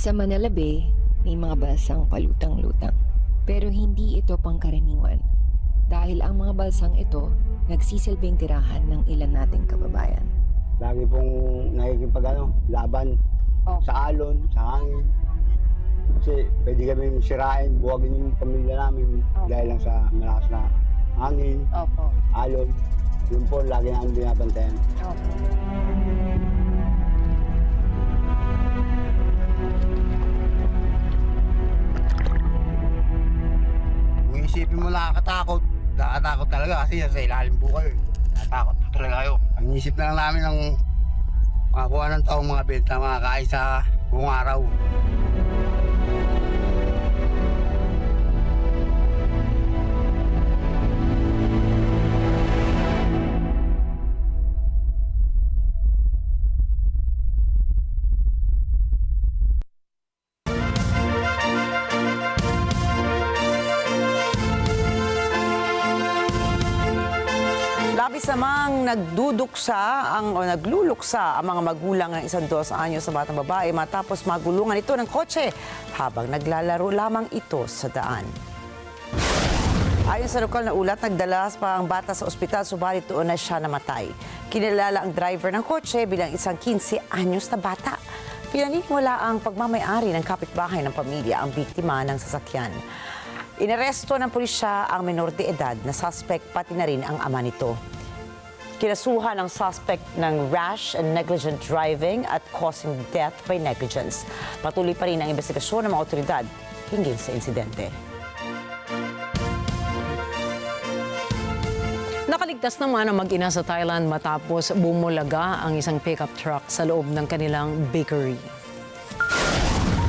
Sa Manila Bay, may mga balsang palutang-lutang. Pero hindi ito pangkaraniwan. Dahil ang mga balsang ito, nagsisilbing tirahan ng ilan nating kababayan. Lagi pong laban sa alon, sa hangin. Kasi pwede kaming sirain, buwagin yung pamilya namin dahil lang sa malakas na hangin, alon. Yun po, lagi namin binabantayan. Kung isipin mo nakakatakot talaga kasi sa ilalim po kayo. Nakatakot po talaga kayo. Ang isip na lang namin ng makakuha ng taong mga benta, makakain sa buong araw. Labis namang nagluluksa ang mga magulang ng 12 anyos sa batang babae matapos magulungan ito ng kotse habang naglalaro lamang ito sa daan. Ayon sa lokal na ulat, nagdala pa ang bata sa ospital subalit doon na siya namatay. Kinilala ang driver ng kotse bilang isang 15 anyos na bata. Pinaniniwala ang pagmamay-ari ng kapitbahay ng pamilya ang biktima ng sasakyan. Inaresto ng pulisya ang menor de edad na suspect pati na rin ang ama nito. Kinasuhan ang suspect ng rash and negligent driving at causing death by negligence. Patuloy pa rin ang investigasyon ng mga otoridad hinggil sa insidente. Nakaligtas naman ang mag-ina sa Thailand matapos bumulaga ang isang pickup truck sa loob ng kanilang bakery.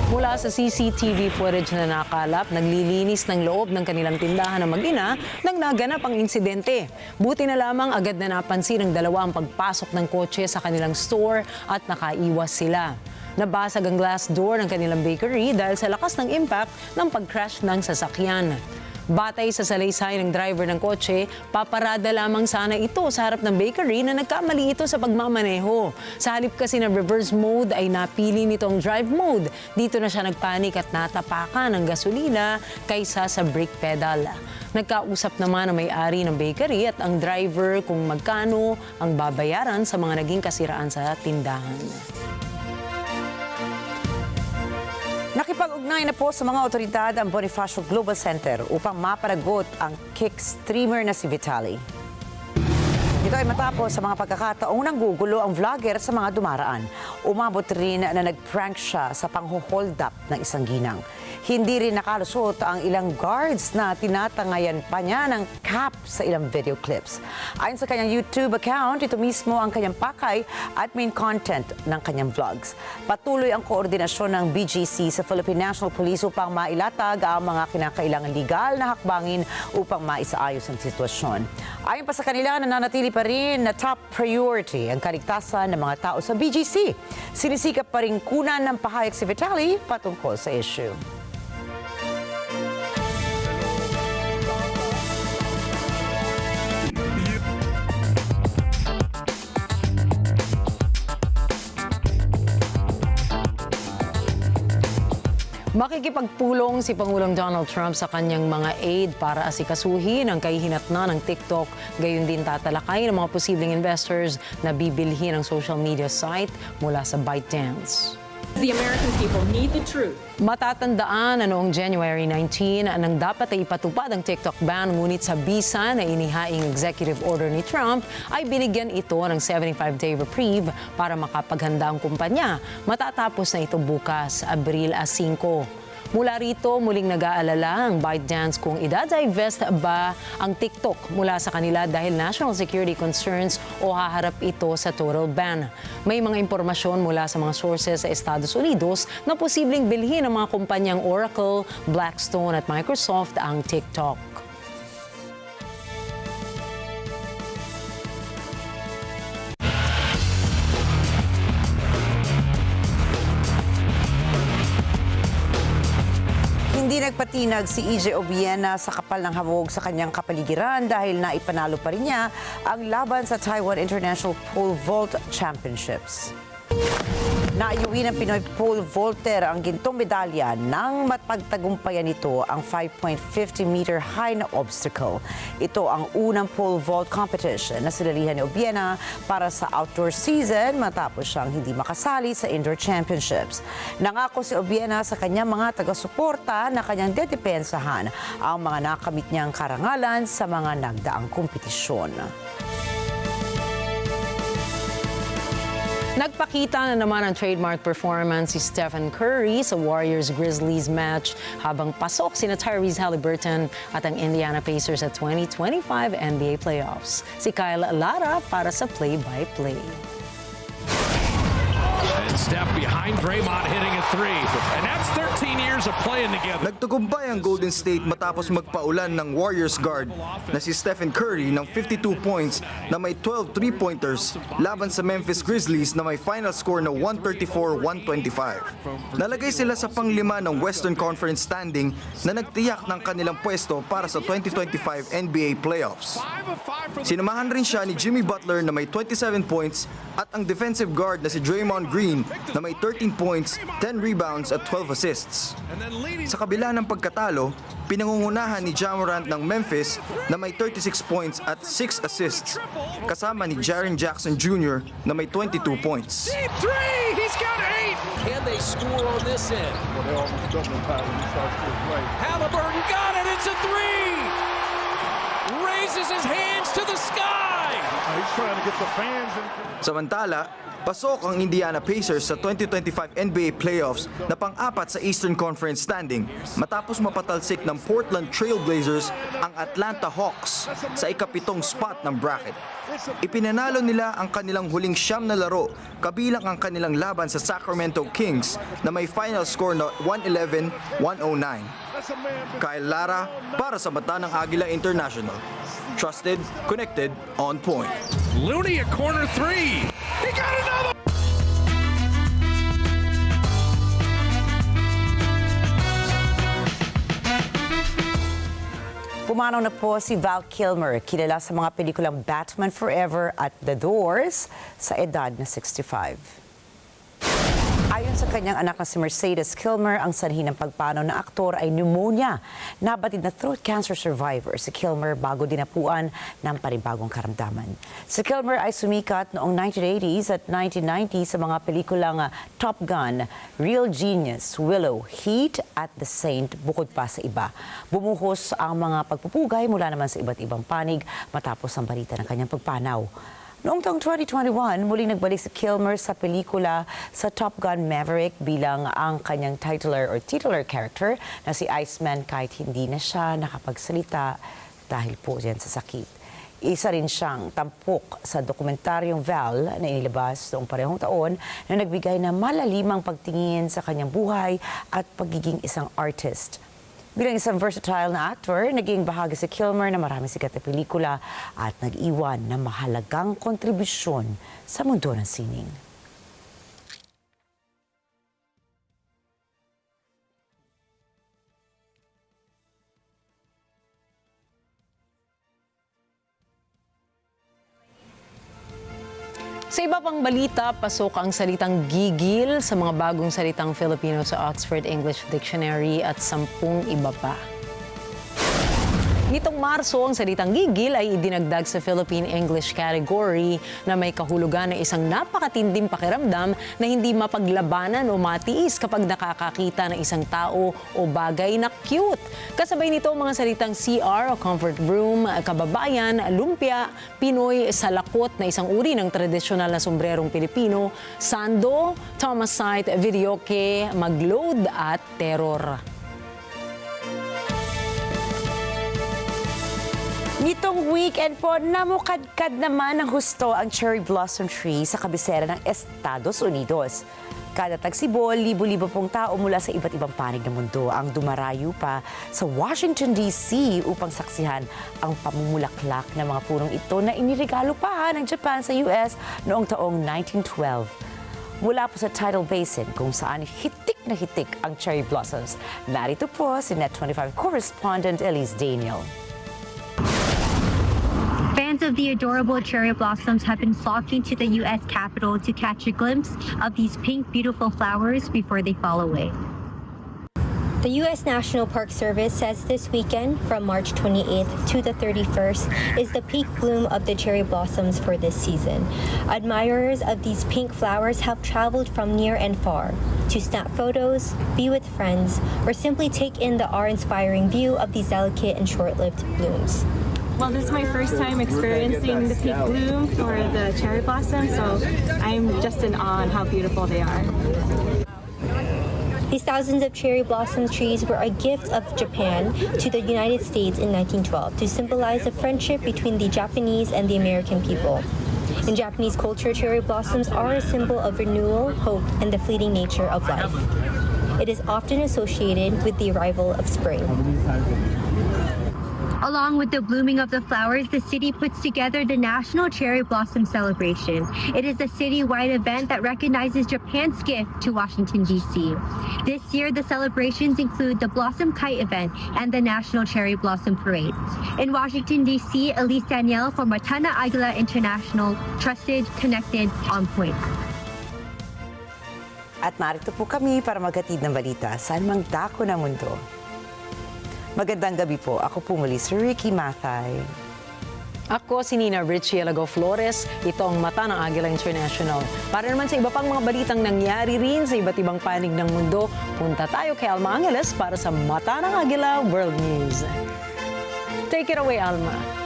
Mula sa CCTV footage na nakalap, naglilinis ng loob ng kanilang tindahan ng mag-ina nang naganap ang insidente. Buti na lamang agad na napansin ng dalawa ang pagpasok ng kotse sa kanilang store at nakaiwas sila. Nabasag ang glass door ng kanilang bakery dahil sa lakas ng impact ng pag-crash ng sasakyan. Batay sa salaysay ng driver ng kotse, paparada lamang sana ito sa harap ng bakery na nagkamali ito sa pagmamaneho. Sa halip kasi ng reverse mode ay napili nito ang drive mode. Dito na siya nagpanik at natapakan ng gasolina kaysa sa brake pedal. Nagkausap naman ang may-ari ng bakery at ang driver kung magkano ang babayaran sa mga naging kasiraan sa tindahan. Nakipag-ugnay na po sa mga otoridad ang Bonifacio Global Center upang mapanagot ang kick streamer na si Vitaly. Ito Ito ay matapos sa mga pagkakataong nanggugulo ang vlogger sa mga dumaraan. Umabot rin na nag-prank siya sa pang-hold up ng isang ginang. Hindi rin nakalusot ang ilang guards na tinatangayan pa niya ng cap sa ilang video clips. Ayon sa kanyang YouTube account, ito mismo ang kanyang pakay at main content ng kanyang vlogs. Patuloy ang koordinasyon ng BGC sa Philippine National Police upang mailatag ang mga kinakailangan legal na hakbangin upang maisaayos ang sitwasyon. Ayon pa sa kanila, nananatili pa rin na top priority ang kaligtasan ng mga tao sa BGC. Sinisikap pa rin kunan ng pahayag si Vitaly patungkol sa issue. Makikipagpulong si Pangulong Donald Trump sa kanyang mga aide para asikasuhin ang kahihinatnan ng TikTok. Gayon din tatalakay ng mga posibleng investors na bibilhin ang social media site mula sa ByteDance. The American people need the truth. Matatandaan na noong January 19 nang dapat ay ipatupad ang TikTok ban, ngunit sa bisa na inihaing executive order ni Trump ay binigyan ito ng 75-day reprieve para makapaghanda ang kumpanya. Matatapos na ito bukas, Abril 5. Mula rito, muling nag-aalala ang ByteDance kung idadivest ba ang TikTok mula sa kanila dahil national security concerns o haharap ito sa total ban. May mga impormasyon mula sa mga sources sa Estados Unidos na posibleng bilhin ng mga kumpanyang Oracle, Blackstone at Microsoft ang TikTok. Hindi nagpatinag si EJ Obiena sa kapal ng hamog sa kanyang kapaligiran dahil naipanalo pa rin niya ang laban sa Taiwan International Pole Vault Championships. Naiuwi ng Pinoy pole vaulter ang gintong medalya nang mapagtagumpayan nito ang 5.50-meter high na obstacle. Ito ang unang pole vault competition na sinalihan ni Obiena para sa outdoor season matapos siyang hindi makasali sa indoor championships. Nangako si Obiena sa kanyang mga taga-suporta na kanyang dedepensahan ang mga nakamit niyang karangalan sa mga nagdaang kompetisyon. Nagpakita na naman ang trademark performance si Stephen Curry sa Warriors-Grizzlies match habang pasok sina Tyrese Haliburton at ang Indiana Pacers sa 2025 NBA playoffs. Si Kyle Lara para sa play-by-play. And Steph behind Draymond hitting a three. And that's 13 years of playing together. Nagtagumpay ang Golden State matapos magpaulan ng Warriors guard na si Stephen Curry ng 52 points na may 12 3-pointers laban sa Memphis Grizzlies na may final score na 134-125. Nalagay sila sa panglima ng Western Conference standing na nagtiyak ng kanilang pwesto para sa 2025 NBA playoffs. Sinamahan rin siya ni Jimmy Butler na may 27 points at ang defensive guard na si Draymond Green na may 13 points, 10 rebounds at 12 assists. Sa kabila ng pagkatalo, pinangungunahan ni Ja Morant ng Memphis na may 36 points at 6 assists, kasama ni Jaren Jackson Jr. na may 22 points. Deep three! He's got 8! Can they score on this end? Haliburton got it! It's a three! Raises his hands to the sky! He's trying to get the fans in. Samantala, pasok ang Indiana Pacers sa 2025 NBA playoffs na pang-apat sa Eastern Conference standing matapos mapatalsik ng Portland Trail Blazers ang Atlanta Hawks sa ika-7 spot ng bracket. Ipinanalo nila ang kanilang huling 9 na laro kabilang ang kanilang laban sa Sacramento Kings na may final score na 111-109. Kyle Lara para sa mata ng Agila International. Trusted, connected, on point. Looney a corner three! He got another! Pumanaw na po si Val Kilmer, kilala sa mga pelikulang Batman Forever at The Doors, sa edad na 65. Ayon sa kanyang anak na si Mercedes Kilmer, ang sanhi ng pagpanaw ng aktor ay pneumonia. Nabatid na throat cancer survivor si Kilmer bago dinapuan ng panibagong karamdaman. Si Kilmer ay sumikat noong 1980s at 1990s sa mga pelikulang Top Gun, Real Genius, Willow, Heat at The Saint, bukod pa sa iba. Bumuhos ang mga pagpupugay mula naman sa iba't ibang panig matapos ang balita ng kanyang pagpanaw. Noong taong 2021, muling nagbalik si Kilmer sa pelikula sa Top Gun Maverick bilang ang kanyang titular character na si Iceman kahit hindi na siya nakapagsalita dahil po diyan sa sakit. Isa rin siyang tampok sa dokumentaryong Val na inilabas noong parehong taon na nagbigay na malalimang pagtingin sa kanyang buhay at pagiging isang artist. Bilang isang versatile na actor, naging bahagi si Kilmer na maraming sikat na pelikula at nag-iwan ng mahalagang kontribusyon sa mundo ng sining. Sa iba pang balita, pasok ang salitang gigil sa mga bagong salitang Filipino sa Oxford English Dictionary at 10 iba pa. Nitong Marso, ang salitang gigil ay idinagdag sa Philippine English category na may kahulugan ng isang napakatinding pakiramdam na hindi mapaglabanan o matiis kapag nakakakita ng isang tao o bagay na cute. Kasabay nito ang mga salitang CR o comfort room, kababayan, lumpia, Pinoy, salakot na isang uri ng tradisyonal na sombrerong Pilipino, sando, Thomasite, videoke, magload at terror. Nitong weekend po, namukadkad naman ng husto ang cherry blossom tree sa kabisera ng Estados Unidos. Kada tagsibol, libo-libo pong tao mula sa iba't ibang panig ng mundo ang dumarayo pa sa Washington, D.C. upang saksihan ang pamumulaklak ng mga punong ito na inirigalo pa ng Japan sa U.S. noong taong 1912. Mula po sa Tidal Basin kung saan hitik na hitik ang cherry blossoms. Narito po si NET25 correspondent Elise Daniel. Fans of the adorable cherry blossoms have been flocking to the U.S. Capitol to catch a glimpse of these pink, beautiful flowers before they fall away. The U.S. National Park Service says this weekend, from March 28th to the 31st, is the peak bloom of the cherry blossoms for this season. Admirers of these pink flowers have traveled from near and far to snap photos, be with friends, or simply take in the awe-inspiring view of these delicate and short-lived blooms. Well, this is my first time experiencing the peak bloom for the cherry blossom, so I'm just in awe on how beautiful they are. These thousands of cherry blossom trees were a gift of Japan to the United States in 1912 to symbolize the friendship between the Japanese and the American people. In Japanese culture, cherry blossoms are a symbol of renewal, hope, and the fleeting nature of life. It is often associated with the arrival of spring. Along with the blooming of the flowers, the city puts together the National Cherry Blossom Celebration. It is a city-wide event that recognizes Japan's gift to Washington, D.C. This year, the celebrations include the Blossom Kite event and the National Cherry Blossom Parade. In Washington, D.C., Elise Danielle for Matana Agila International, trusted, connected, on point. At narito po kami para maghatid ng balita sa anumang dako ng mundo. Magandang gabi po. Ako po muli si Ricky Mathay. Ako si Nina Richie Alago Flores. Ito ang Mata ng Agila International. Para naman sa iba pang mga balitang nangyari rin sa iba't ibang panig ng mundo, punta tayo kay Alma Angeles para sa Mata ng Agila World News. Take it away, Alma.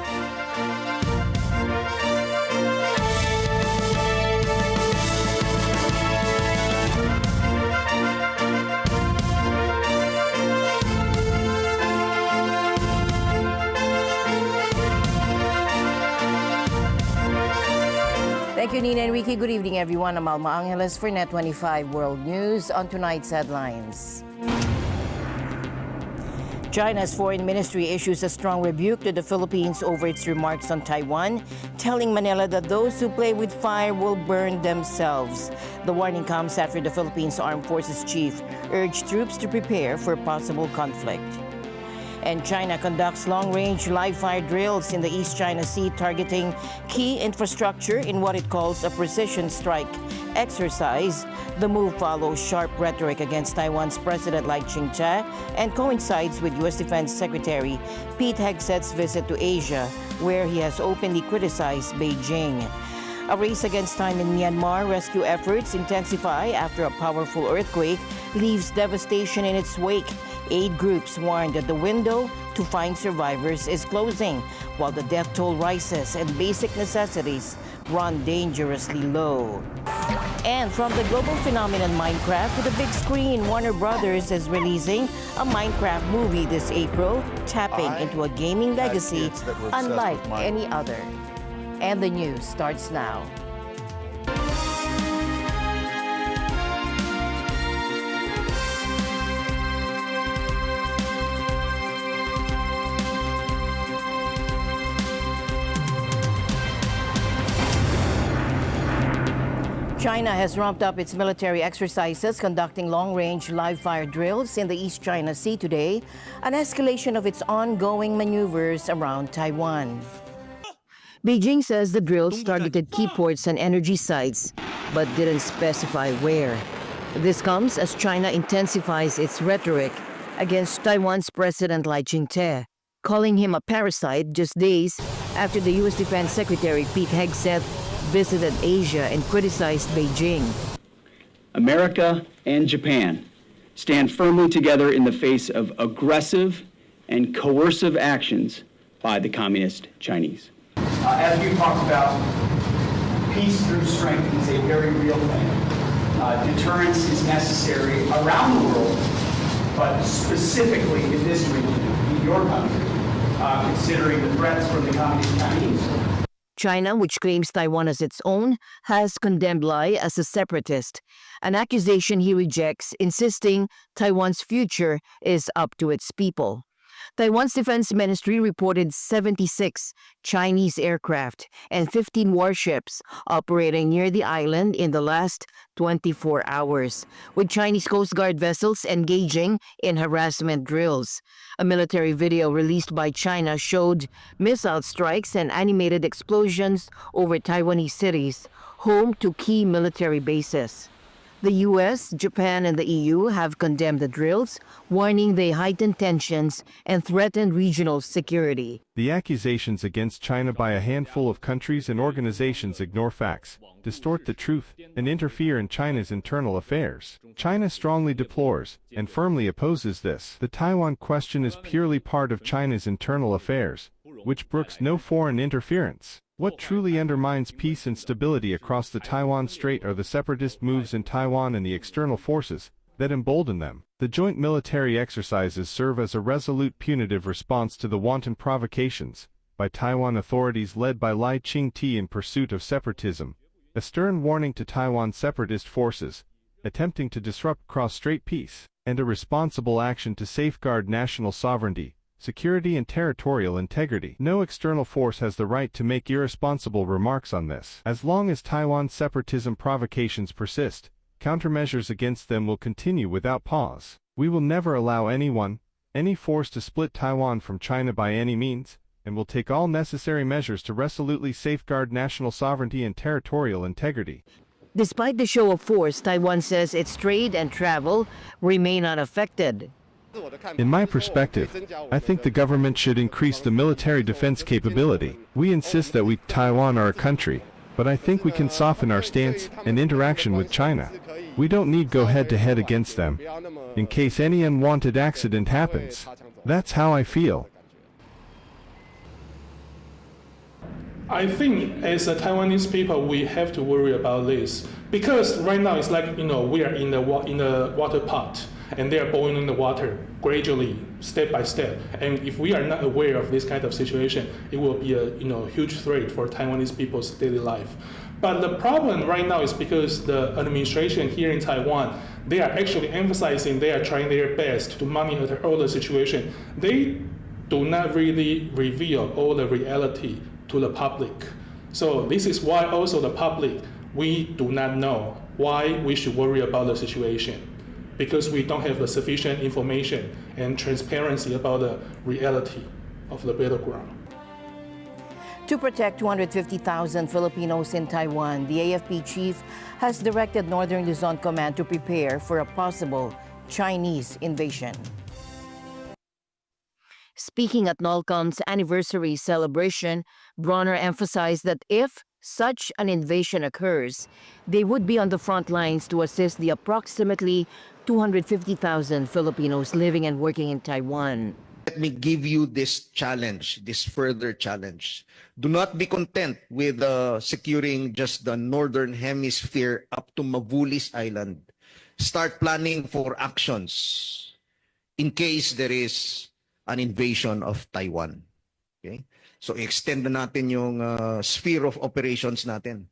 Thank you, Nina and Ricky. Good evening, everyone. I'm Alma Angeles for NET25 World News. On tonight's headlines. China's foreign ministry issues a strong rebuke to the Philippines over its remarks on Taiwan, telling Manila that those who play with fire will burn themselves. The warning comes after the Philippines Armed Forces chief urged troops to prepare for possible conflict. And China conducts long-range live-fire drills in the East China Sea targeting key infrastructure in what it calls a precision strike exercise. The move follows sharp rhetoric against Taiwan's President Lai Ching-te and coincides with U.S. Defense Secretary Pete Hegseth's visit to Asia, where he has openly criticized Beijing. A race against time in Myanmar, rescue efforts intensify after a powerful earthquake leaves devastation in its wake. Aid groups warned that the window to find survivors is closing, while the death toll rises and basic necessities run dangerously low. And from the global phenomenon Minecraft to the big screen, Warner Brothers is releasing a Minecraft movie this April, tapping into a gaming legacy unlike any other. And the news starts now. China has ramped up its military exercises, conducting long-range live-fire drills in the East China Sea today, an escalation of its ongoing maneuvers around Taiwan. Beijing says the drills targeted key ports and energy sites, but didn't specify where. This comes as China intensifies its rhetoric against Taiwan's President Lai Ching-te, calling him a parasite just days after the U.S. Defense Secretary Pete Hegseth visited Asia and criticized Beijing. America and Japan stand firmly together in the face of aggressive and coercive actions by the Communist Chinese. As we talked about, peace through strength is a very real thing. Deterrence is necessary around the world, but specifically in this region, in your country, considering the threats from the Communist Chinese. China, which claims Taiwan as its own, has condemned Lai as a separatist, an accusation he rejects, insisting Taiwan's future is up to its people. Taiwan's defense ministry reported 76 Chinese aircraft and 15 warships operating near the island in the last 24 hours, with Chinese Coast Guard vessels engaging in harassment drills. A military video released by China showed missile strikes and animated explosions over Taiwanese cities, home to key military bases. The U.S., Japan, and the EU have condemned the drills, warning they heighten tensions and threaten regional security. The accusations against China by a handful of countries and organizations ignore facts, distort the truth, and interfere in China's internal affairs. China strongly deplores and firmly opposes this. The Taiwan question is purely part of China's internal affairs, which brooks no foreign interference. What truly undermines peace and stability across the Taiwan Strait are the separatist moves in Taiwan and the external forces that embolden them. The joint military exercises serve as a resolute punitive response to the wanton provocations by Taiwan authorities led by Lai Ching-te in pursuit of separatism, a stern warning to Taiwan separatist forces attempting to disrupt cross-strait peace, and a responsible action to safeguard national sovereignty, security, and territorial integrity. No external force has the right to make irresponsible remarks on this. As long as Taiwan's separatism provocations persist, countermeasures against them will continue without pause. We will never allow anyone, any force to split Taiwan from China by any means, and will take all necessary measures to resolutely safeguard national sovereignty and territorial integrity. Despite the show of force, Taiwan says its trade and travel remain unaffected. In my perspective, I think the government should increase the military defense capability. We insist that we, Taiwan, are a country, but I think we can soften our stance and interaction with China. We don't need go head-to-head against them, in case any unwanted accident happens. That's how I feel. I think as a Taiwanese people, we have to worry about this, because right now it's like, we are in the water pot, and they are boiling the water gradually, step by step. And if we are not aware of this kind of situation, it will be a huge threat for Taiwanese people's daily life. But the problem right now is because the administration here in Taiwan, they are actually emphasizing, they are trying their best to monitor all the situation. They do not really reveal all the reality to the public. So this is why also the public, we do not know why we should worry about the situation. because we don't have the sufficient information and transparency about the reality of the battleground. To protect 250,000 Filipinos in Taiwan, the AFP chief has directed Northern Luzon Command to prepare for a possible Chinese invasion. Speaking at NOLCOM's anniversary celebration, Bronner emphasized that if such an invasion occurs, they would be on the front lines to assist the approximately 250,000 Filipinos living and working in Taiwan. Let me give you this challenge, this further challenge. Do not be content with securing just the northern hemisphere up to Mavulis Island. Start planning for actions in case there is an invasion of Taiwan. Okay? So extend na natin yung sphere of operations natin.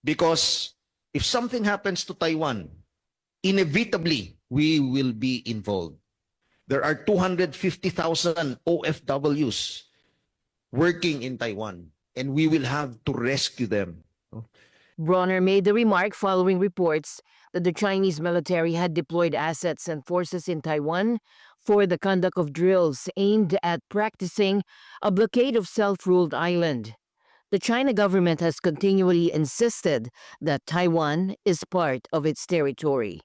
Because if something happens to Taiwan, inevitably we will be involved. There are 250,000 OFWs working in Taiwan, and we will have to rescue them. Bronner made the remark following reports that the Chinese military had deployed assets and forces in Taiwan for the conduct of drills aimed at practicing a blockade of self-ruled island. The China government has continually insisted that Taiwan is part of its territory.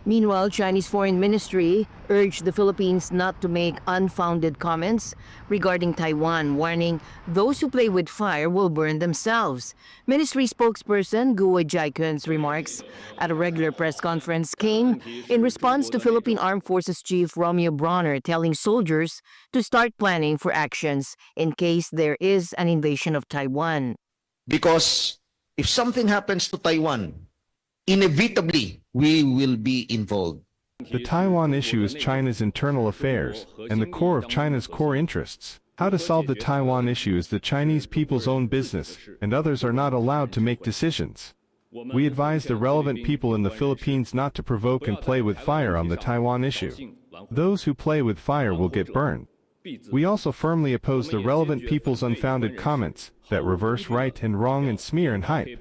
Meanwhile, Chinese Foreign Ministry urged the Philippines not to make unfounded comments regarding Taiwan, warning those who play with fire will burn themselves. Ministry spokesperson Guo Jiakun's remarks at a regular press conference came in response to Philippine Armed Forces Chief Romeo Bronner telling soldiers to start planning for actions in case there is an invasion of Taiwan. Because if something happens to Taiwan, inevitably we will be involved. The Taiwan issue is China's internal affairs and the core of China's core interests. How to solve the Taiwan issue is the Chinese people's own business, and others are not allowed to make decisions. We advise the relevant people in the Philippines not to provoke and play with fire on the Taiwan issue. Those who play with fire will get burned. We also firmly oppose the relevant people's unfounded comments that reverse right and wrong and smear and hype.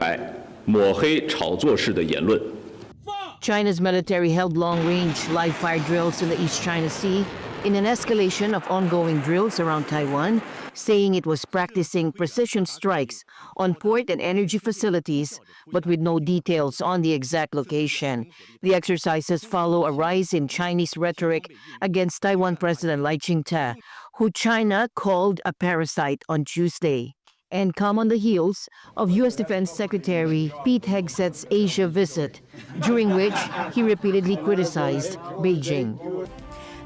China's military held long-range live-fire drills in the East China Sea in an escalation of ongoing drills around Taiwan, saying it was practicing precision strikes on port and energy facilities, but with no details on the exact location. The exercises follow a rise in Chinese rhetoric against Taiwan President Lai Ching-te, who China called a parasite on Tuesday, and come on the heels of U.S. Defense Secretary Pete Hegseth's Asia visit, during which he repeatedly criticized Beijing.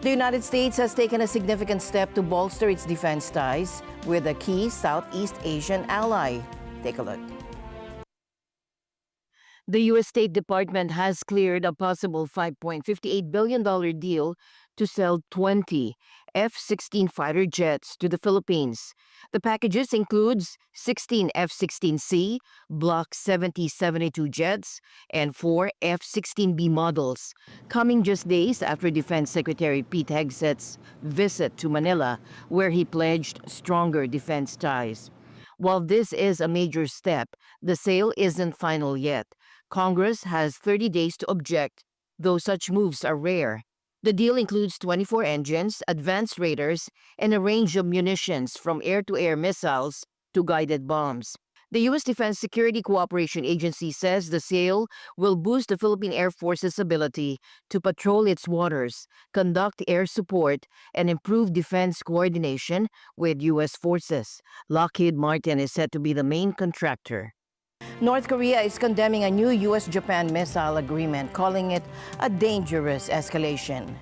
The United States has taken a significant step to bolster its defense ties with a key Southeast Asian ally. Take a look. The U.S. State Department has cleared a possible $5.58 billion deal to sell 20 F-16 fighter jets to the Philippines. The packages includes 16 F-16C, Block 70-72 jets, and 4 F-16B models, coming just days after Defense Secretary Pete Hegseth's visit to Manila, where he pledged stronger defense ties. While this is a major step, the sale isn't final yet. Congress has 30 days to object, though such moves are rare. The deal includes 24 engines, advanced radars, and a range of munitions from air-to-air missiles to guided bombs. The U.S. Defense Security Cooperation Agency says the sale will boost the Philippine Air Force's ability to patrol its waters, conduct air support, and improve defense coordination with U.S. forces. Lockheed Martin is set to be the main contractor. North Korea is condemning a new U.S. Japan missile agreement, calling it a dangerous escalation.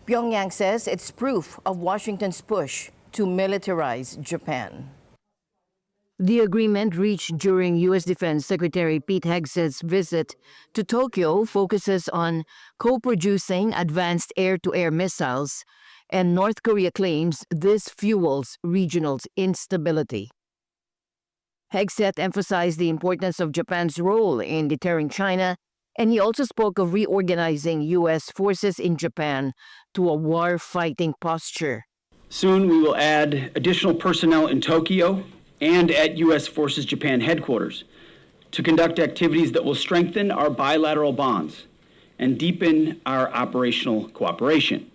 Pyongyang says it's proof of Washington's push to militarize Japan. The agreement reached during U.S. Defense Secretary Pete Hegseth's visit to Tokyo focuses on co-producing advanced air-to-air missiles, and North Korea claims this fuels regional instability. Hegseth emphasized the importance of Japan's role in deterring China, and he also spoke of reorganizing U.S. forces in Japan to a war-fighting posture. Soon we will add additional personnel in Tokyo and at U.S. Forces Japan headquarters to conduct activities that will strengthen our bilateral bonds and deepen our operational cooperation.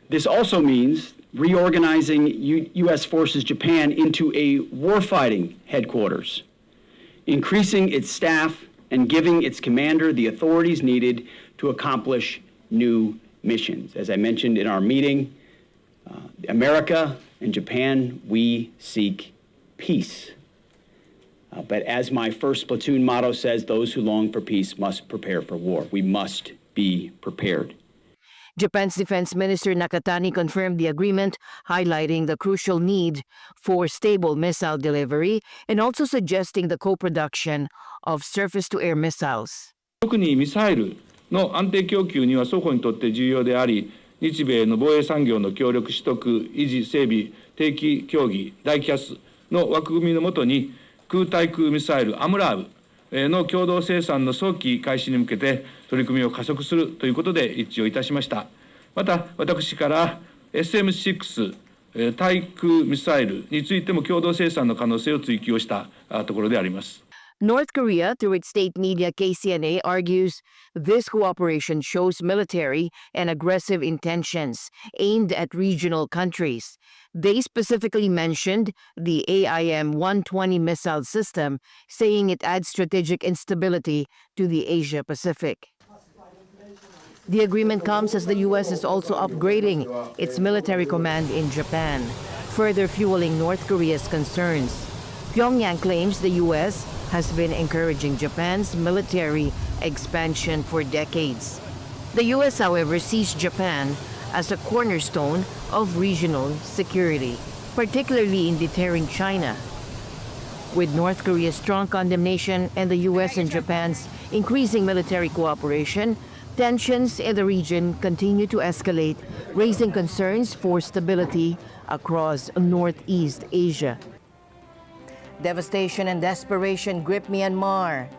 This also means reorganizing U.S. Forces Japan into a warfighting headquarters, increasing its staff and giving its commander the authorities needed to accomplish new missions. As I mentioned in our meeting, America and Japan, we seek peace. But as my first platoon motto says, those who long for peace must prepare for war. We must be prepared. Japan's Defense Minister Nakatani confirmed the agreement, highlighting the crucial need for stable missile delivery and also suggesting the co-production of surface-to-air missiles. 特にミサイルの安定供給には双方にとって重要であり、日米の防衛産業の協力取得、維持、整備、定期協議、大キャスの枠組みのもとに、空対空ミサイルアムラーブの共同生産の早期開始に向けて取り組みを加速するということで一致をいたしました。また私から SM6 対空ミサイルについても共同生産の可能性を追求したところであります。North Korea, through its state media KCNA, argues this cooperation shows military and aggressive intentions aimed at regional countries. They specifically mentioned the AIM-120 missile system, saying it adds strategic instability to the Asia-Pacific. The agreement comes as the U.S. is also upgrading its military command in Japan, further fueling North Korea's concerns. Pyongyang claims the U.S. has been encouraging Japan's military expansion for decades. The U.S., however, sees Japan as a cornerstone of regional security, particularly in deterring China. With North Korea's strong condemnation and the U.S. and Japan's increasing military cooperation, tensions in the region continue to escalate, raising concerns for stability across Northeast Asia. Devastation and desperation grip Myanmar.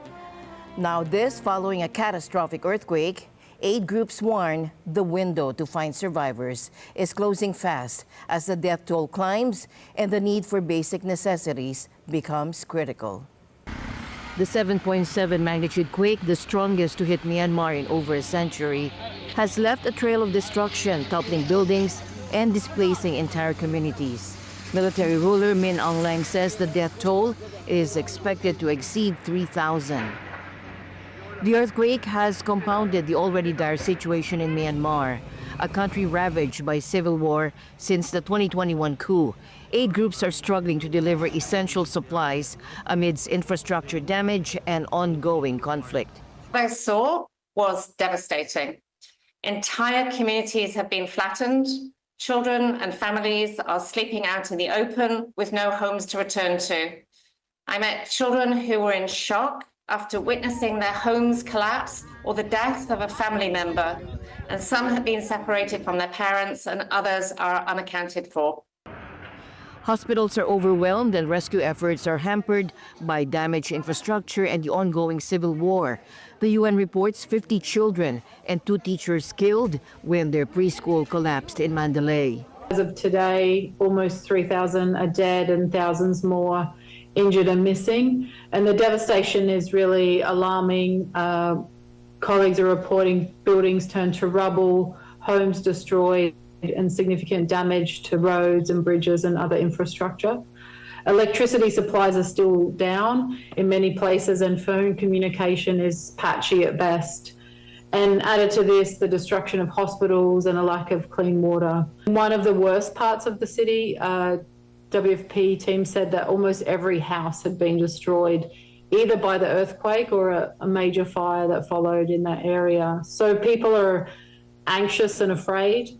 Now this following a catastrophic earthquake, aid groups warn the window to find survivors is closing fast as the death toll climbs and the need for basic necessities becomes critical. The 7.7 magnitude quake, the strongest to hit Myanmar in over a century, has left a trail of destruction, toppling buildings and displacing entire communities. Military ruler Min Aung Hlaing says the death toll is expected to exceed 3,000. The earthquake has compounded the already dire situation in Myanmar, a country ravaged by civil war since the 2021 coup. Aid groups are struggling to deliver essential supplies amidst infrastructure damage and ongoing conflict. What I saw was devastating. Entire communities have been flattened. Children and families are sleeping out in the open with no homes to return to. I met children who were in shock after witnessing their homes collapse or the death of a family member, and some have been separated from their parents and others are unaccounted for. Hospitals are overwhelmed and rescue efforts are hampered by damaged infrastructure and the ongoing civil war. The UN reports 50 children and 2 teachers killed when their preschool collapsed in Mandalay. As of today, almost 3,000 are dead and thousands more injured and missing. And the devastation is really alarming. Colleagues are reporting buildings turned to rubble, homes destroyed, and significant damage to roads and bridges and other infrastructure. Electricity supplies are still down in many places and phone communication is patchy at best. And added to this, the destruction of hospitals and a lack of clean water. One of the worst parts of the city, WFP team said that almost every house had been destroyed either by the earthquake or a major fire that followed in that area. So people are anxious and afraid.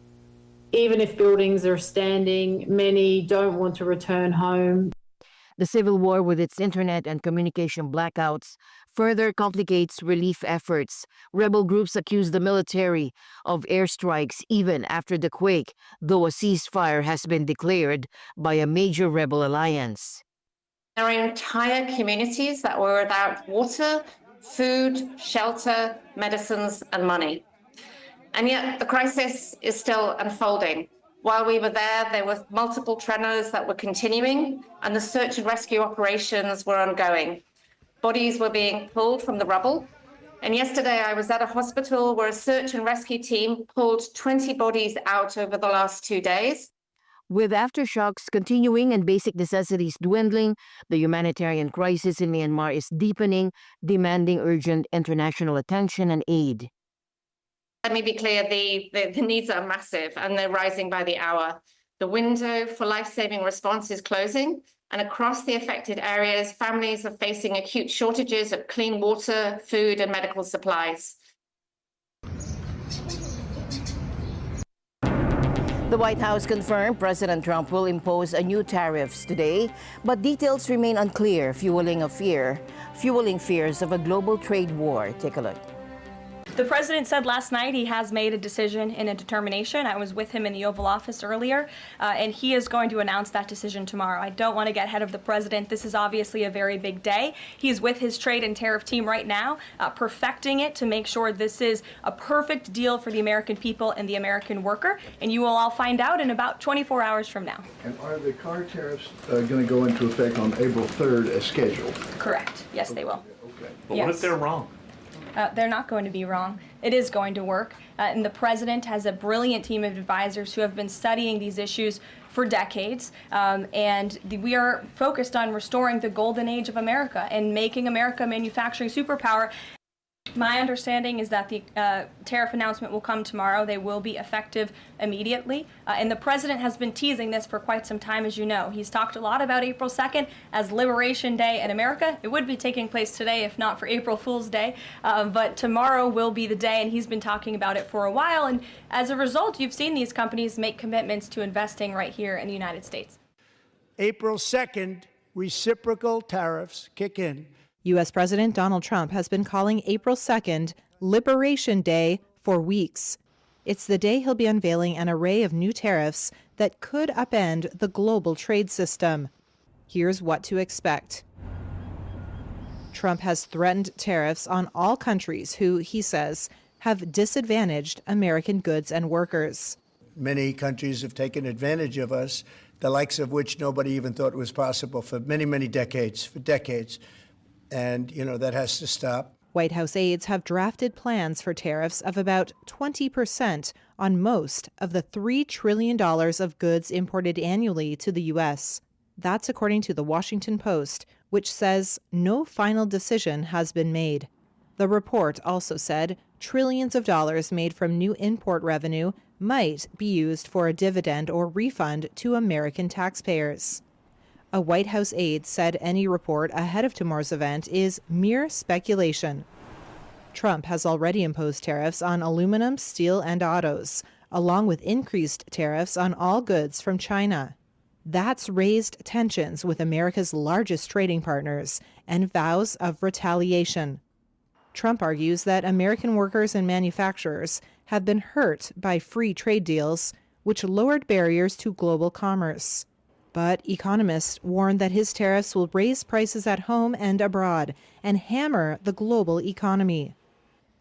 Even if buildings are standing, many don't want to return home. The civil war, with its internet and communication blackouts, further complicates relief efforts. Rebel groups accuse the military of airstrikes even after the quake, though a ceasefire has been declared by a major rebel alliance. There are entire communities that were without water, food, shelter, medicines, and money. And yet the crisis is still unfolding. While we were there were multiple tremors that were continuing, and the search and rescue operations were ongoing. Bodies were being pulled from the rubble. And yesterday I was at a hospital where a search and rescue team pulled 20 bodies out over the last 2 days. With aftershocks continuing and basic necessities dwindling, the humanitarian crisis in Myanmar is deepening, demanding urgent international attention and aid. Let me be clear, the needs are massive and they're rising by the hour. The window for life-saving response is closing, and across the affected areas, families are facing acute shortages of clean water, food, and medical supplies. The White House confirmed President Trump will impose a new tariffs today, but details remain unclear, fueling fears of a global trade war. Take a look. The president said last night he has made a decision and a determination. I was with him in the Oval Office earlier, and he is going to announce that decision tomorrow. I don't want to get ahead of the president. This is obviously a very big day. He's with his trade and tariff team right now, perfecting it to make sure this is a perfect deal for the American people and the American worker, and you will all find out in about 24 hours from now. And are the car tariffs going to go into effect on April 3rd as scheduled? Correct. Yes, they will. Okay. But what if they're wrong? They're not going to be wrong. It is going to work. And the president has a brilliant team of advisors who have been studying these issues for decades. We are focused on restoring the golden age of America and making America a manufacturing superpower. My understanding is that the tariff announcement will come tomorrow. They will be effective immediately. And the president has been teasing this for quite some time, as you know. He's talked a lot about April 2nd as Liberation Day in America. It would be taking place today if not for April Fool's Day. But tomorrow will be the day, and he's been talking about it for a while. And as a result, you've seen these companies make commitments to investing right here in the United States. April 2nd, reciprocal tariffs kick in. U.S. President Donald Trump has been calling April 2nd Liberation Day for weeks. It's the day he'll be unveiling an array of new tariffs that could upend the global trade system. Here's what to expect. Trump has threatened tariffs on all countries who, he says, have disadvantaged American goods and workers. Many countries have taken advantage of us, the likes of which nobody even thought was possible for many, many decades, And, that has to stop. White House aides have drafted plans for tariffs of about 20% on most of the $3 trillion of goods imported annually to the U.S. That's according to the Washington Post, which says no final decision has been made. The report also said trillions of dollars made from new import revenue might be used for a dividend or refund to American taxpayers. A White House aide said any report ahead of tomorrow's event is mere speculation. Trump has already imposed tariffs on aluminum, steel, and autos, along with increased tariffs on all goods from China. That's raised tensions with America's largest trading partners and vows of retaliation. Trump argues that American workers and manufacturers have been hurt by free trade deals, which lowered barriers to global commerce. But economists warn that his tariffs will raise prices at home and abroad and hammer the global economy.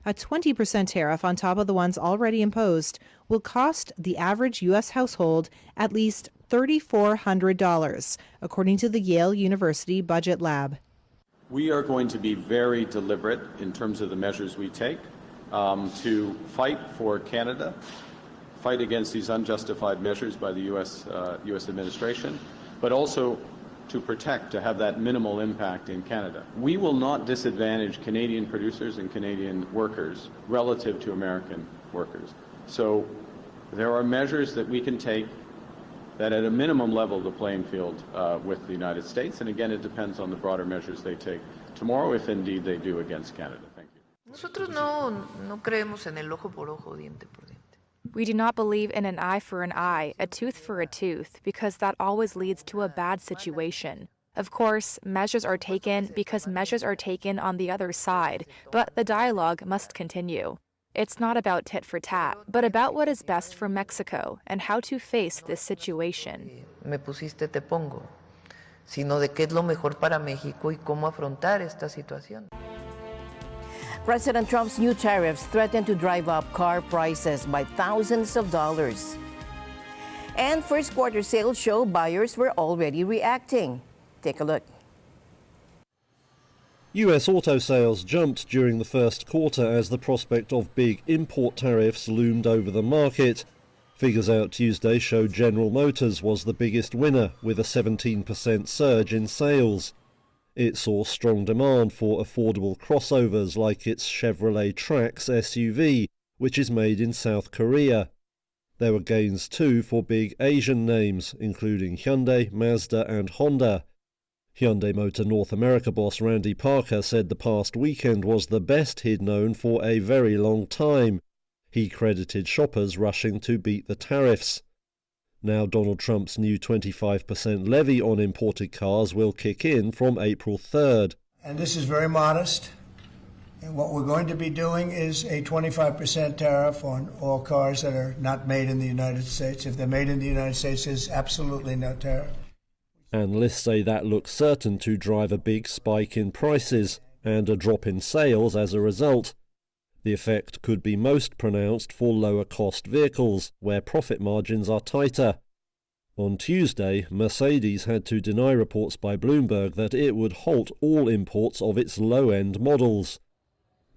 A 20% tariff on top of the ones already imposed will cost the average U.S. household at least $3,400, according to the Yale University Budget Lab. We are going to be very deliberate in terms of the measures we take to fight for Canada, fight against these unjustified measures by the U.S. administration, but also to protect, to have that minimal impact in Canada. We will not disadvantage Canadian producers and Canadian workers relative to American workers. So there are measures that we can take that at a minimum level the playing field with the United States, and again it depends on the broader measures they take tomorrow, if indeed they do against Canada. Thank you. Nosotros no creemos en el ojo por ojo, diente por diente. We do not believe in an eye for an eye, a tooth for a tooth, because that always leads to a bad situation. Of course, measures are taken because measures are taken on the other side, but the dialogue must continue. It's not about tit for tat, but about what is best for Mexico and how to face this situation. Me pusiste, te pongo, sino de qué es lo mejor para México y cómo afrontar esta situación. President Trump's new tariffs threaten to drive up car prices by thousands of dollars. And first quarter sales show buyers were already reacting. Take a look. U.S. auto sales jumped during the first quarter as the prospect of big import tariffs loomed over the market. Figures out Tuesday show General Motors was the biggest winner, with a 17% surge in sales. It saw strong demand for affordable crossovers like its Chevrolet Trax SUV, which is made in South Korea. There were gains too for big Asian names, including Hyundai, Mazda and Honda. Hyundai Motor North America boss Randy Parker said the past weekend was the best he'd known for a very long time. He credited shoppers rushing to beat the tariffs. Now Donald Trump's new 25% levy on imported cars will kick in from April 3rd. And this is very modest. And what we're going to be doing is a 25% tariff on all cars that are not made in the United States. If they're made in the United States, there's absolutely no tariff. Analysts say that looks certain to drive a big spike in prices and a drop in sales as a result. The effect could be most pronounced for lower-cost vehicles, where profit margins are tighter. On Tuesday, Mercedes had to deny reports by Bloomberg that it would halt all imports of its low-end models.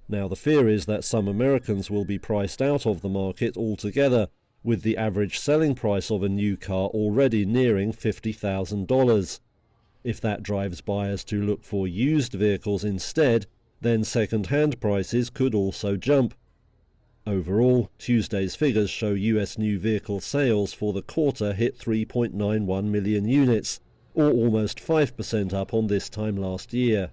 Now the fear is that some Americans will be priced out of the market altogether, with the average selling price of a new car already nearing $50,000. If that drives buyers to look for used vehicles instead, then second-hand prices could also jump. Overall, Tuesday's figures show U.S. new vehicle sales for the quarter hit 3.91 million units, or almost 5% up on this time last year.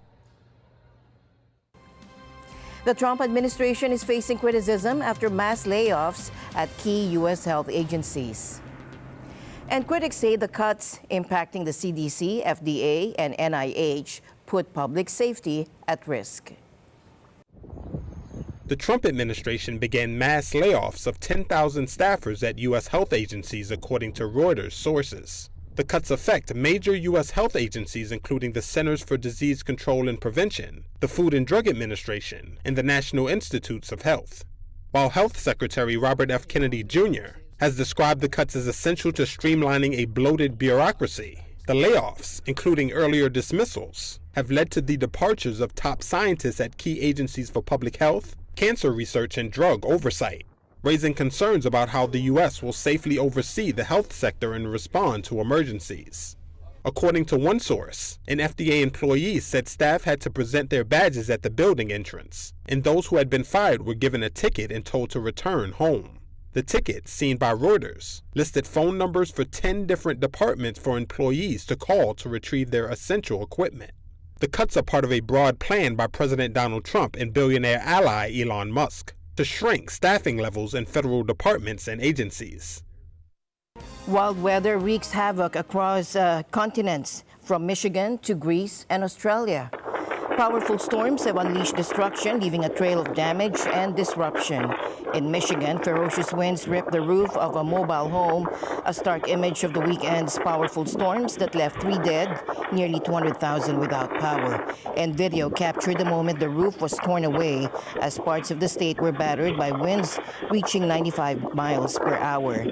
The Trump administration is facing criticism after mass layoffs at key U.S. health agencies. And critics say the cuts impacting the CDC, FDA, and NIH put public safety at risk. The Trump administration began mass layoffs of 10,000 staffers at U.S. health agencies, according to Reuters sources. The cuts affect major U.S. health agencies, including the Centers for Disease Control and Prevention, the Food and Drug Administration, and the National Institutes of Health. While Health Secretary Robert F. Kennedy Jr. has described the cuts as essential to streamlining a bloated bureaucracy, the layoffs, including earlier dismissals, have led to the departures of top scientists at key agencies for public health, cancer research, and drug oversight, raising concerns about how the U.S. will safely oversee the health sector and respond to emergencies. According to one source, an FDA employee said staff had to present their badges at the building entrance, and those who had been fired were given a ticket and told to return home. The ticket, seen by Reuters, listed phone numbers for 10 different departments for employees to call to retrieve their essential equipment. The cuts are part of a broad plan by President Donald Trump and billionaire ally Elon Musk to shrink staffing levels in federal departments and agencies. Wild weather wreaks havoc across continents, from Michigan to Greece and Australia. Powerful storms have unleashed destruction, leaving a trail of damage and disruption. In Michigan, ferocious winds ripped the roof of a mobile home, a stark image of the weekend's powerful storms that left 3 dead, nearly 200,000 without power. And video captured the moment the roof was torn away as parts of the state were battered by winds reaching 95 miles per hour.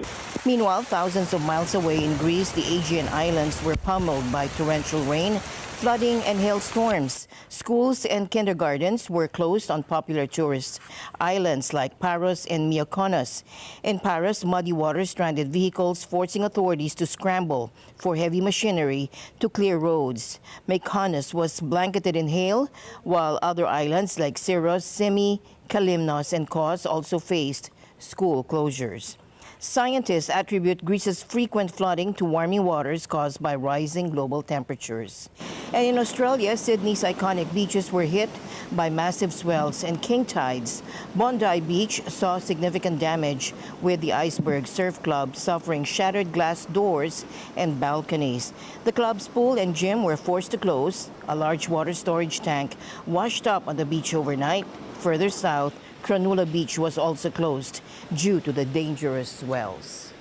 Meanwhile, thousands of miles away in Greece, the Aegean Islands were pummeled by torrential rain, flooding, and hailstorms. Schools and kindergartens were closed on popular tourist islands like Paros and Mykonos. In Paros, muddy water stranded vehicles, forcing authorities to scramble for heavy machinery to clear roads. Mykonos was blanketed in hail, while other islands like Syros, Simi, Kalymnos, and Kos also faced school closures. Scientists attribute Greece's frequent flooding to warming waters caused by rising global temperatures. And in Australia, Sydney's iconic beaches were hit by massive swells and king tides. Bondi Beach saw significant damage, with the Iceberg Surf Club suffering shattered glass doors and balconies. The club's pool and gym were forced to close. A large water storage tank washed up on the beach overnight. Further south, Cronulla Beach was also closed due to the dangerous swells.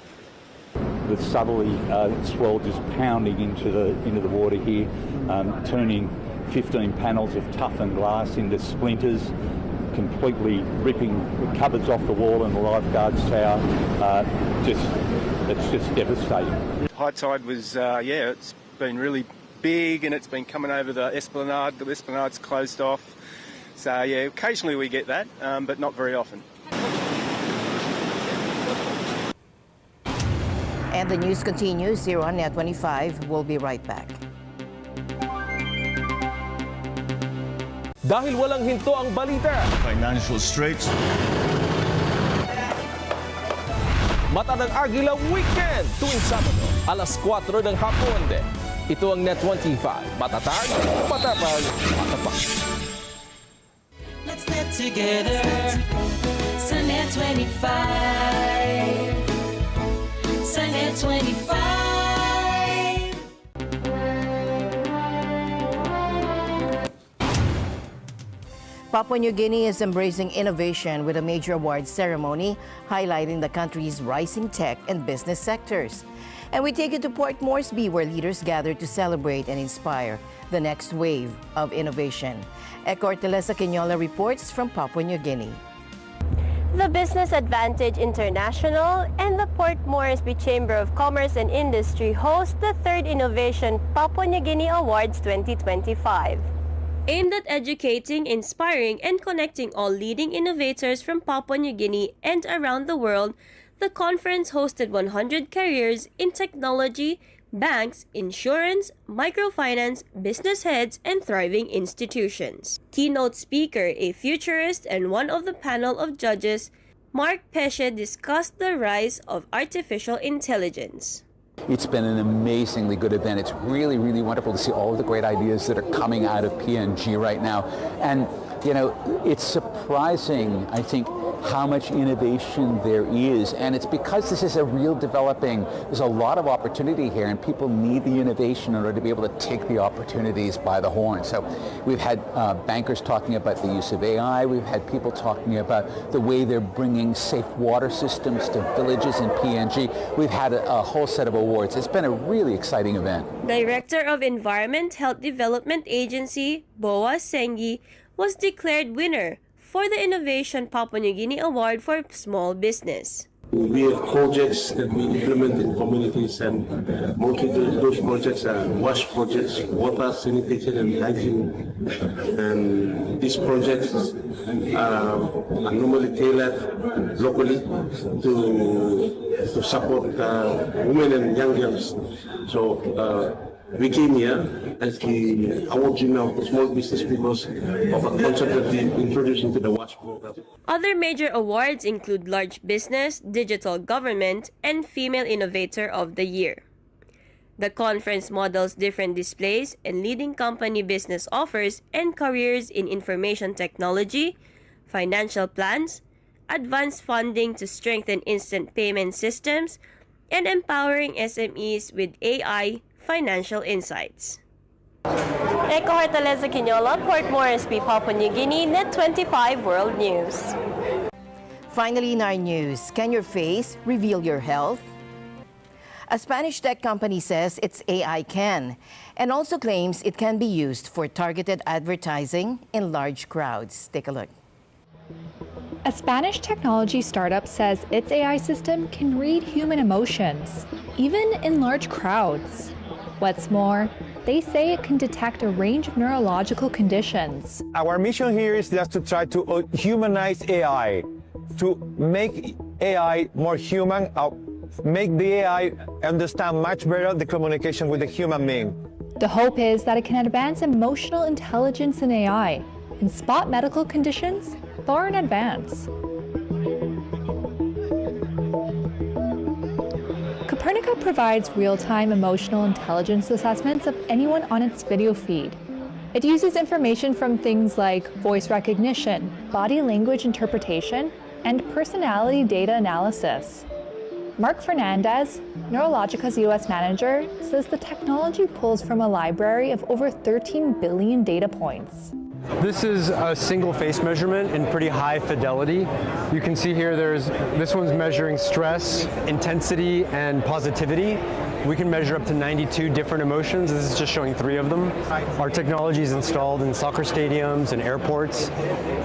The southerly swell just pounding into the water here, turning 15 panels of toughened glass into splinters, completely ripping the cupboards off the wall in the lifeguards tower. It's just devastating. High tide was, it's been really big and it's been coming over the esplanade. The esplanade's closed off. So, yeah, occasionally we get that, but not very often. And the news continues here on NET25. We'll be right back. Dahil walang hinto ang balita. Financial straits. Mata ng Agila Weekend tuwing Sabado, alas 4 ng hapon. Ito ang NET25. Matatag, matapag, matapak. Let's net together sa NET25. Sa NET25. Papua New Guinea is embracing innovation with a major awards ceremony highlighting the country's rising tech and business sectors. And we take you to Port Moresby, where leaders gather to celebrate and inspire the next wave of innovation. Eko Ortelesa Quinola reports from Papua New Guinea. The Business Advantage International and the Port Moresby Chamber of Commerce and Industry host the 3rd Innovation Papua New Guinea Awards 2025. Aimed at educating, inspiring, and connecting all leading innovators from Papua New Guinea and around the world, the conference hosted 100 careers in technology, banks, insurance, microfinance, business heads, and thriving institutions. Keynote speaker, a futurist and one of the panel of judges, Mark Pesce, discussed the rise of artificial intelligence. It's been an amazingly good event. It's really, really wonderful to see all of the great ideas that are coming out of PNG right now. And, you know, it's surprising, I think, how much innovation there is. And it's because this is a real developing, there's a lot of opportunity here, and people need the innovation in order to be able to take the opportunities by the horn. So we've had bankers talking about the use of AI. We've had people talking about the way they're bringing safe water systems to villages in PNG. We've had a whole set of awards. It's been a really exciting event. Director of Environment Health Development Agency, Boa Sengi, was declared winner for the Innovation Papua New Guinea Award for Small Business. We have projects that we implement in communities, and mostly those projects are wash projects, water, sanitation and hygiene. And these projects are normally tailored locally to support women and young girls. So we came here as the award winner of small business because of a concept that we introduced into the WASH program. Other major awards include Large Business, Digital Government, and Female Innovator of the Year. The conference models different displays and leading company business offers and careers in information technology, financial plans, advanced funding to strengthen instant payment systems, and empowering SMEs with AI financial insights. Eko Ortelesa Quinola, Port Moresby, Papua New Guinea, NET25 World News. Finally in our news, can your face reveal your health? A Spanish tech company says its AI can, and also claims it can be used for targeted advertising in large crowds. Take a look. A Spanish technology startup says its AI system can read human emotions, even in large crowds. What's more, they say it can detect a range of neurological conditions. Our mission here is just to try to humanize AI, to make AI more human, make the AI understand much better the communication with the human being. The hope is that it can advance emotional intelligence in AI and spot medical conditions far in advance. Copernica provides real-time emotional intelligence assessments of anyone on its video feed. It uses information from things like voice recognition, body language interpretation, and personality data analysis. Mark Fernandez, Neurologica's U.S. manager, says the technology pulls from a library of over 13 billion data points. This is a single face measurement in pretty high fidelity. You can see here this one's measuring stress, intensity, and positivity. We can measure up to 92 different emotions. This is just showing 3 of them. Our technology is installed in soccer stadiums and airports,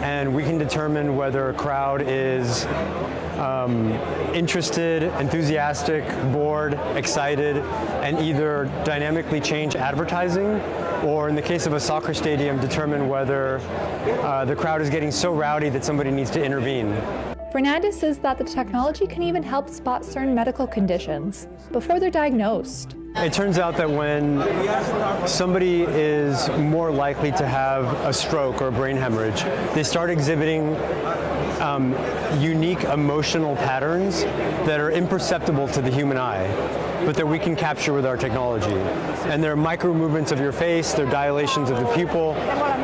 and we can determine whether a crowd is interested, enthusiastic, bored, excited, and either dynamically change advertising, or in the case of a soccer stadium, determine whether the crowd is getting so rowdy that somebody needs to intervene. Fernandez says that the technology can even help spot certain medical conditions before they're diagnosed. It turns out that when somebody is more likely to have a stroke or a brain hemorrhage, they start exhibiting unique emotional patterns that are imperceptible to the human eye, but that we can capture with our technology. And they're micro movements of your face, they're dilations of the pupil,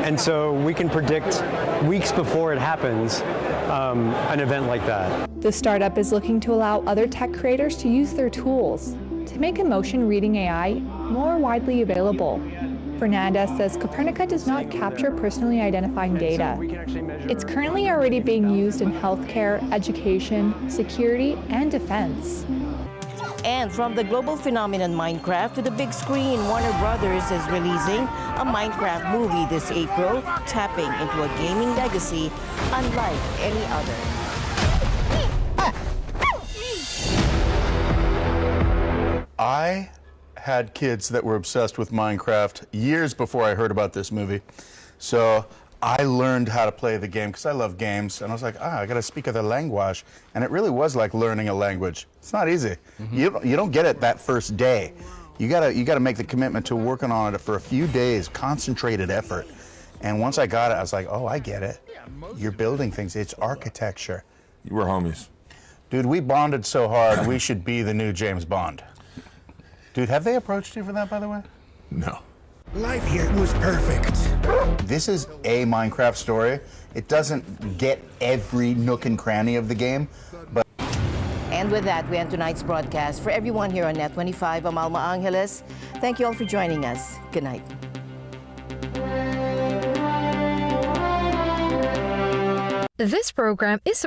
and so we can predict weeks before it happens an event like that. The startup is looking to allow other tech creators to use their tools to make emotion reading AI more widely available. Fernandez says Copernica does not capture personally identifying data. It's currently already being used in healthcare, education, security, and defense. And from the global phenomenon Minecraft to the big screen, Warner Brothers is releasing a Minecraft movie this April, tapping into a gaming legacy unlike any other. I had kids that were obsessed with Minecraft years before I heard about this movie. So I learned how to play the game because I love games, and I was like, I gotta speak the language, and it really was like learning a language. It's not easy. You don't get it that first day. You gotta make the commitment to working on it for a few days, concentrated effort. And once I got it, I was like, oh, I get it. You're building things. It's architecture. You were homies. Dude, we bonded so hard. We should be the new James Bond. Dude, have they approached you for that, by the way? No. Life here was perfect. This is a Minecraft story. It doesn't get every nook and cranny of the game, but... And with that, we end tonight's broadcast. For everyone here on NET25, I'm Alma Angeles. Thank you all for joining us. Good night. This program is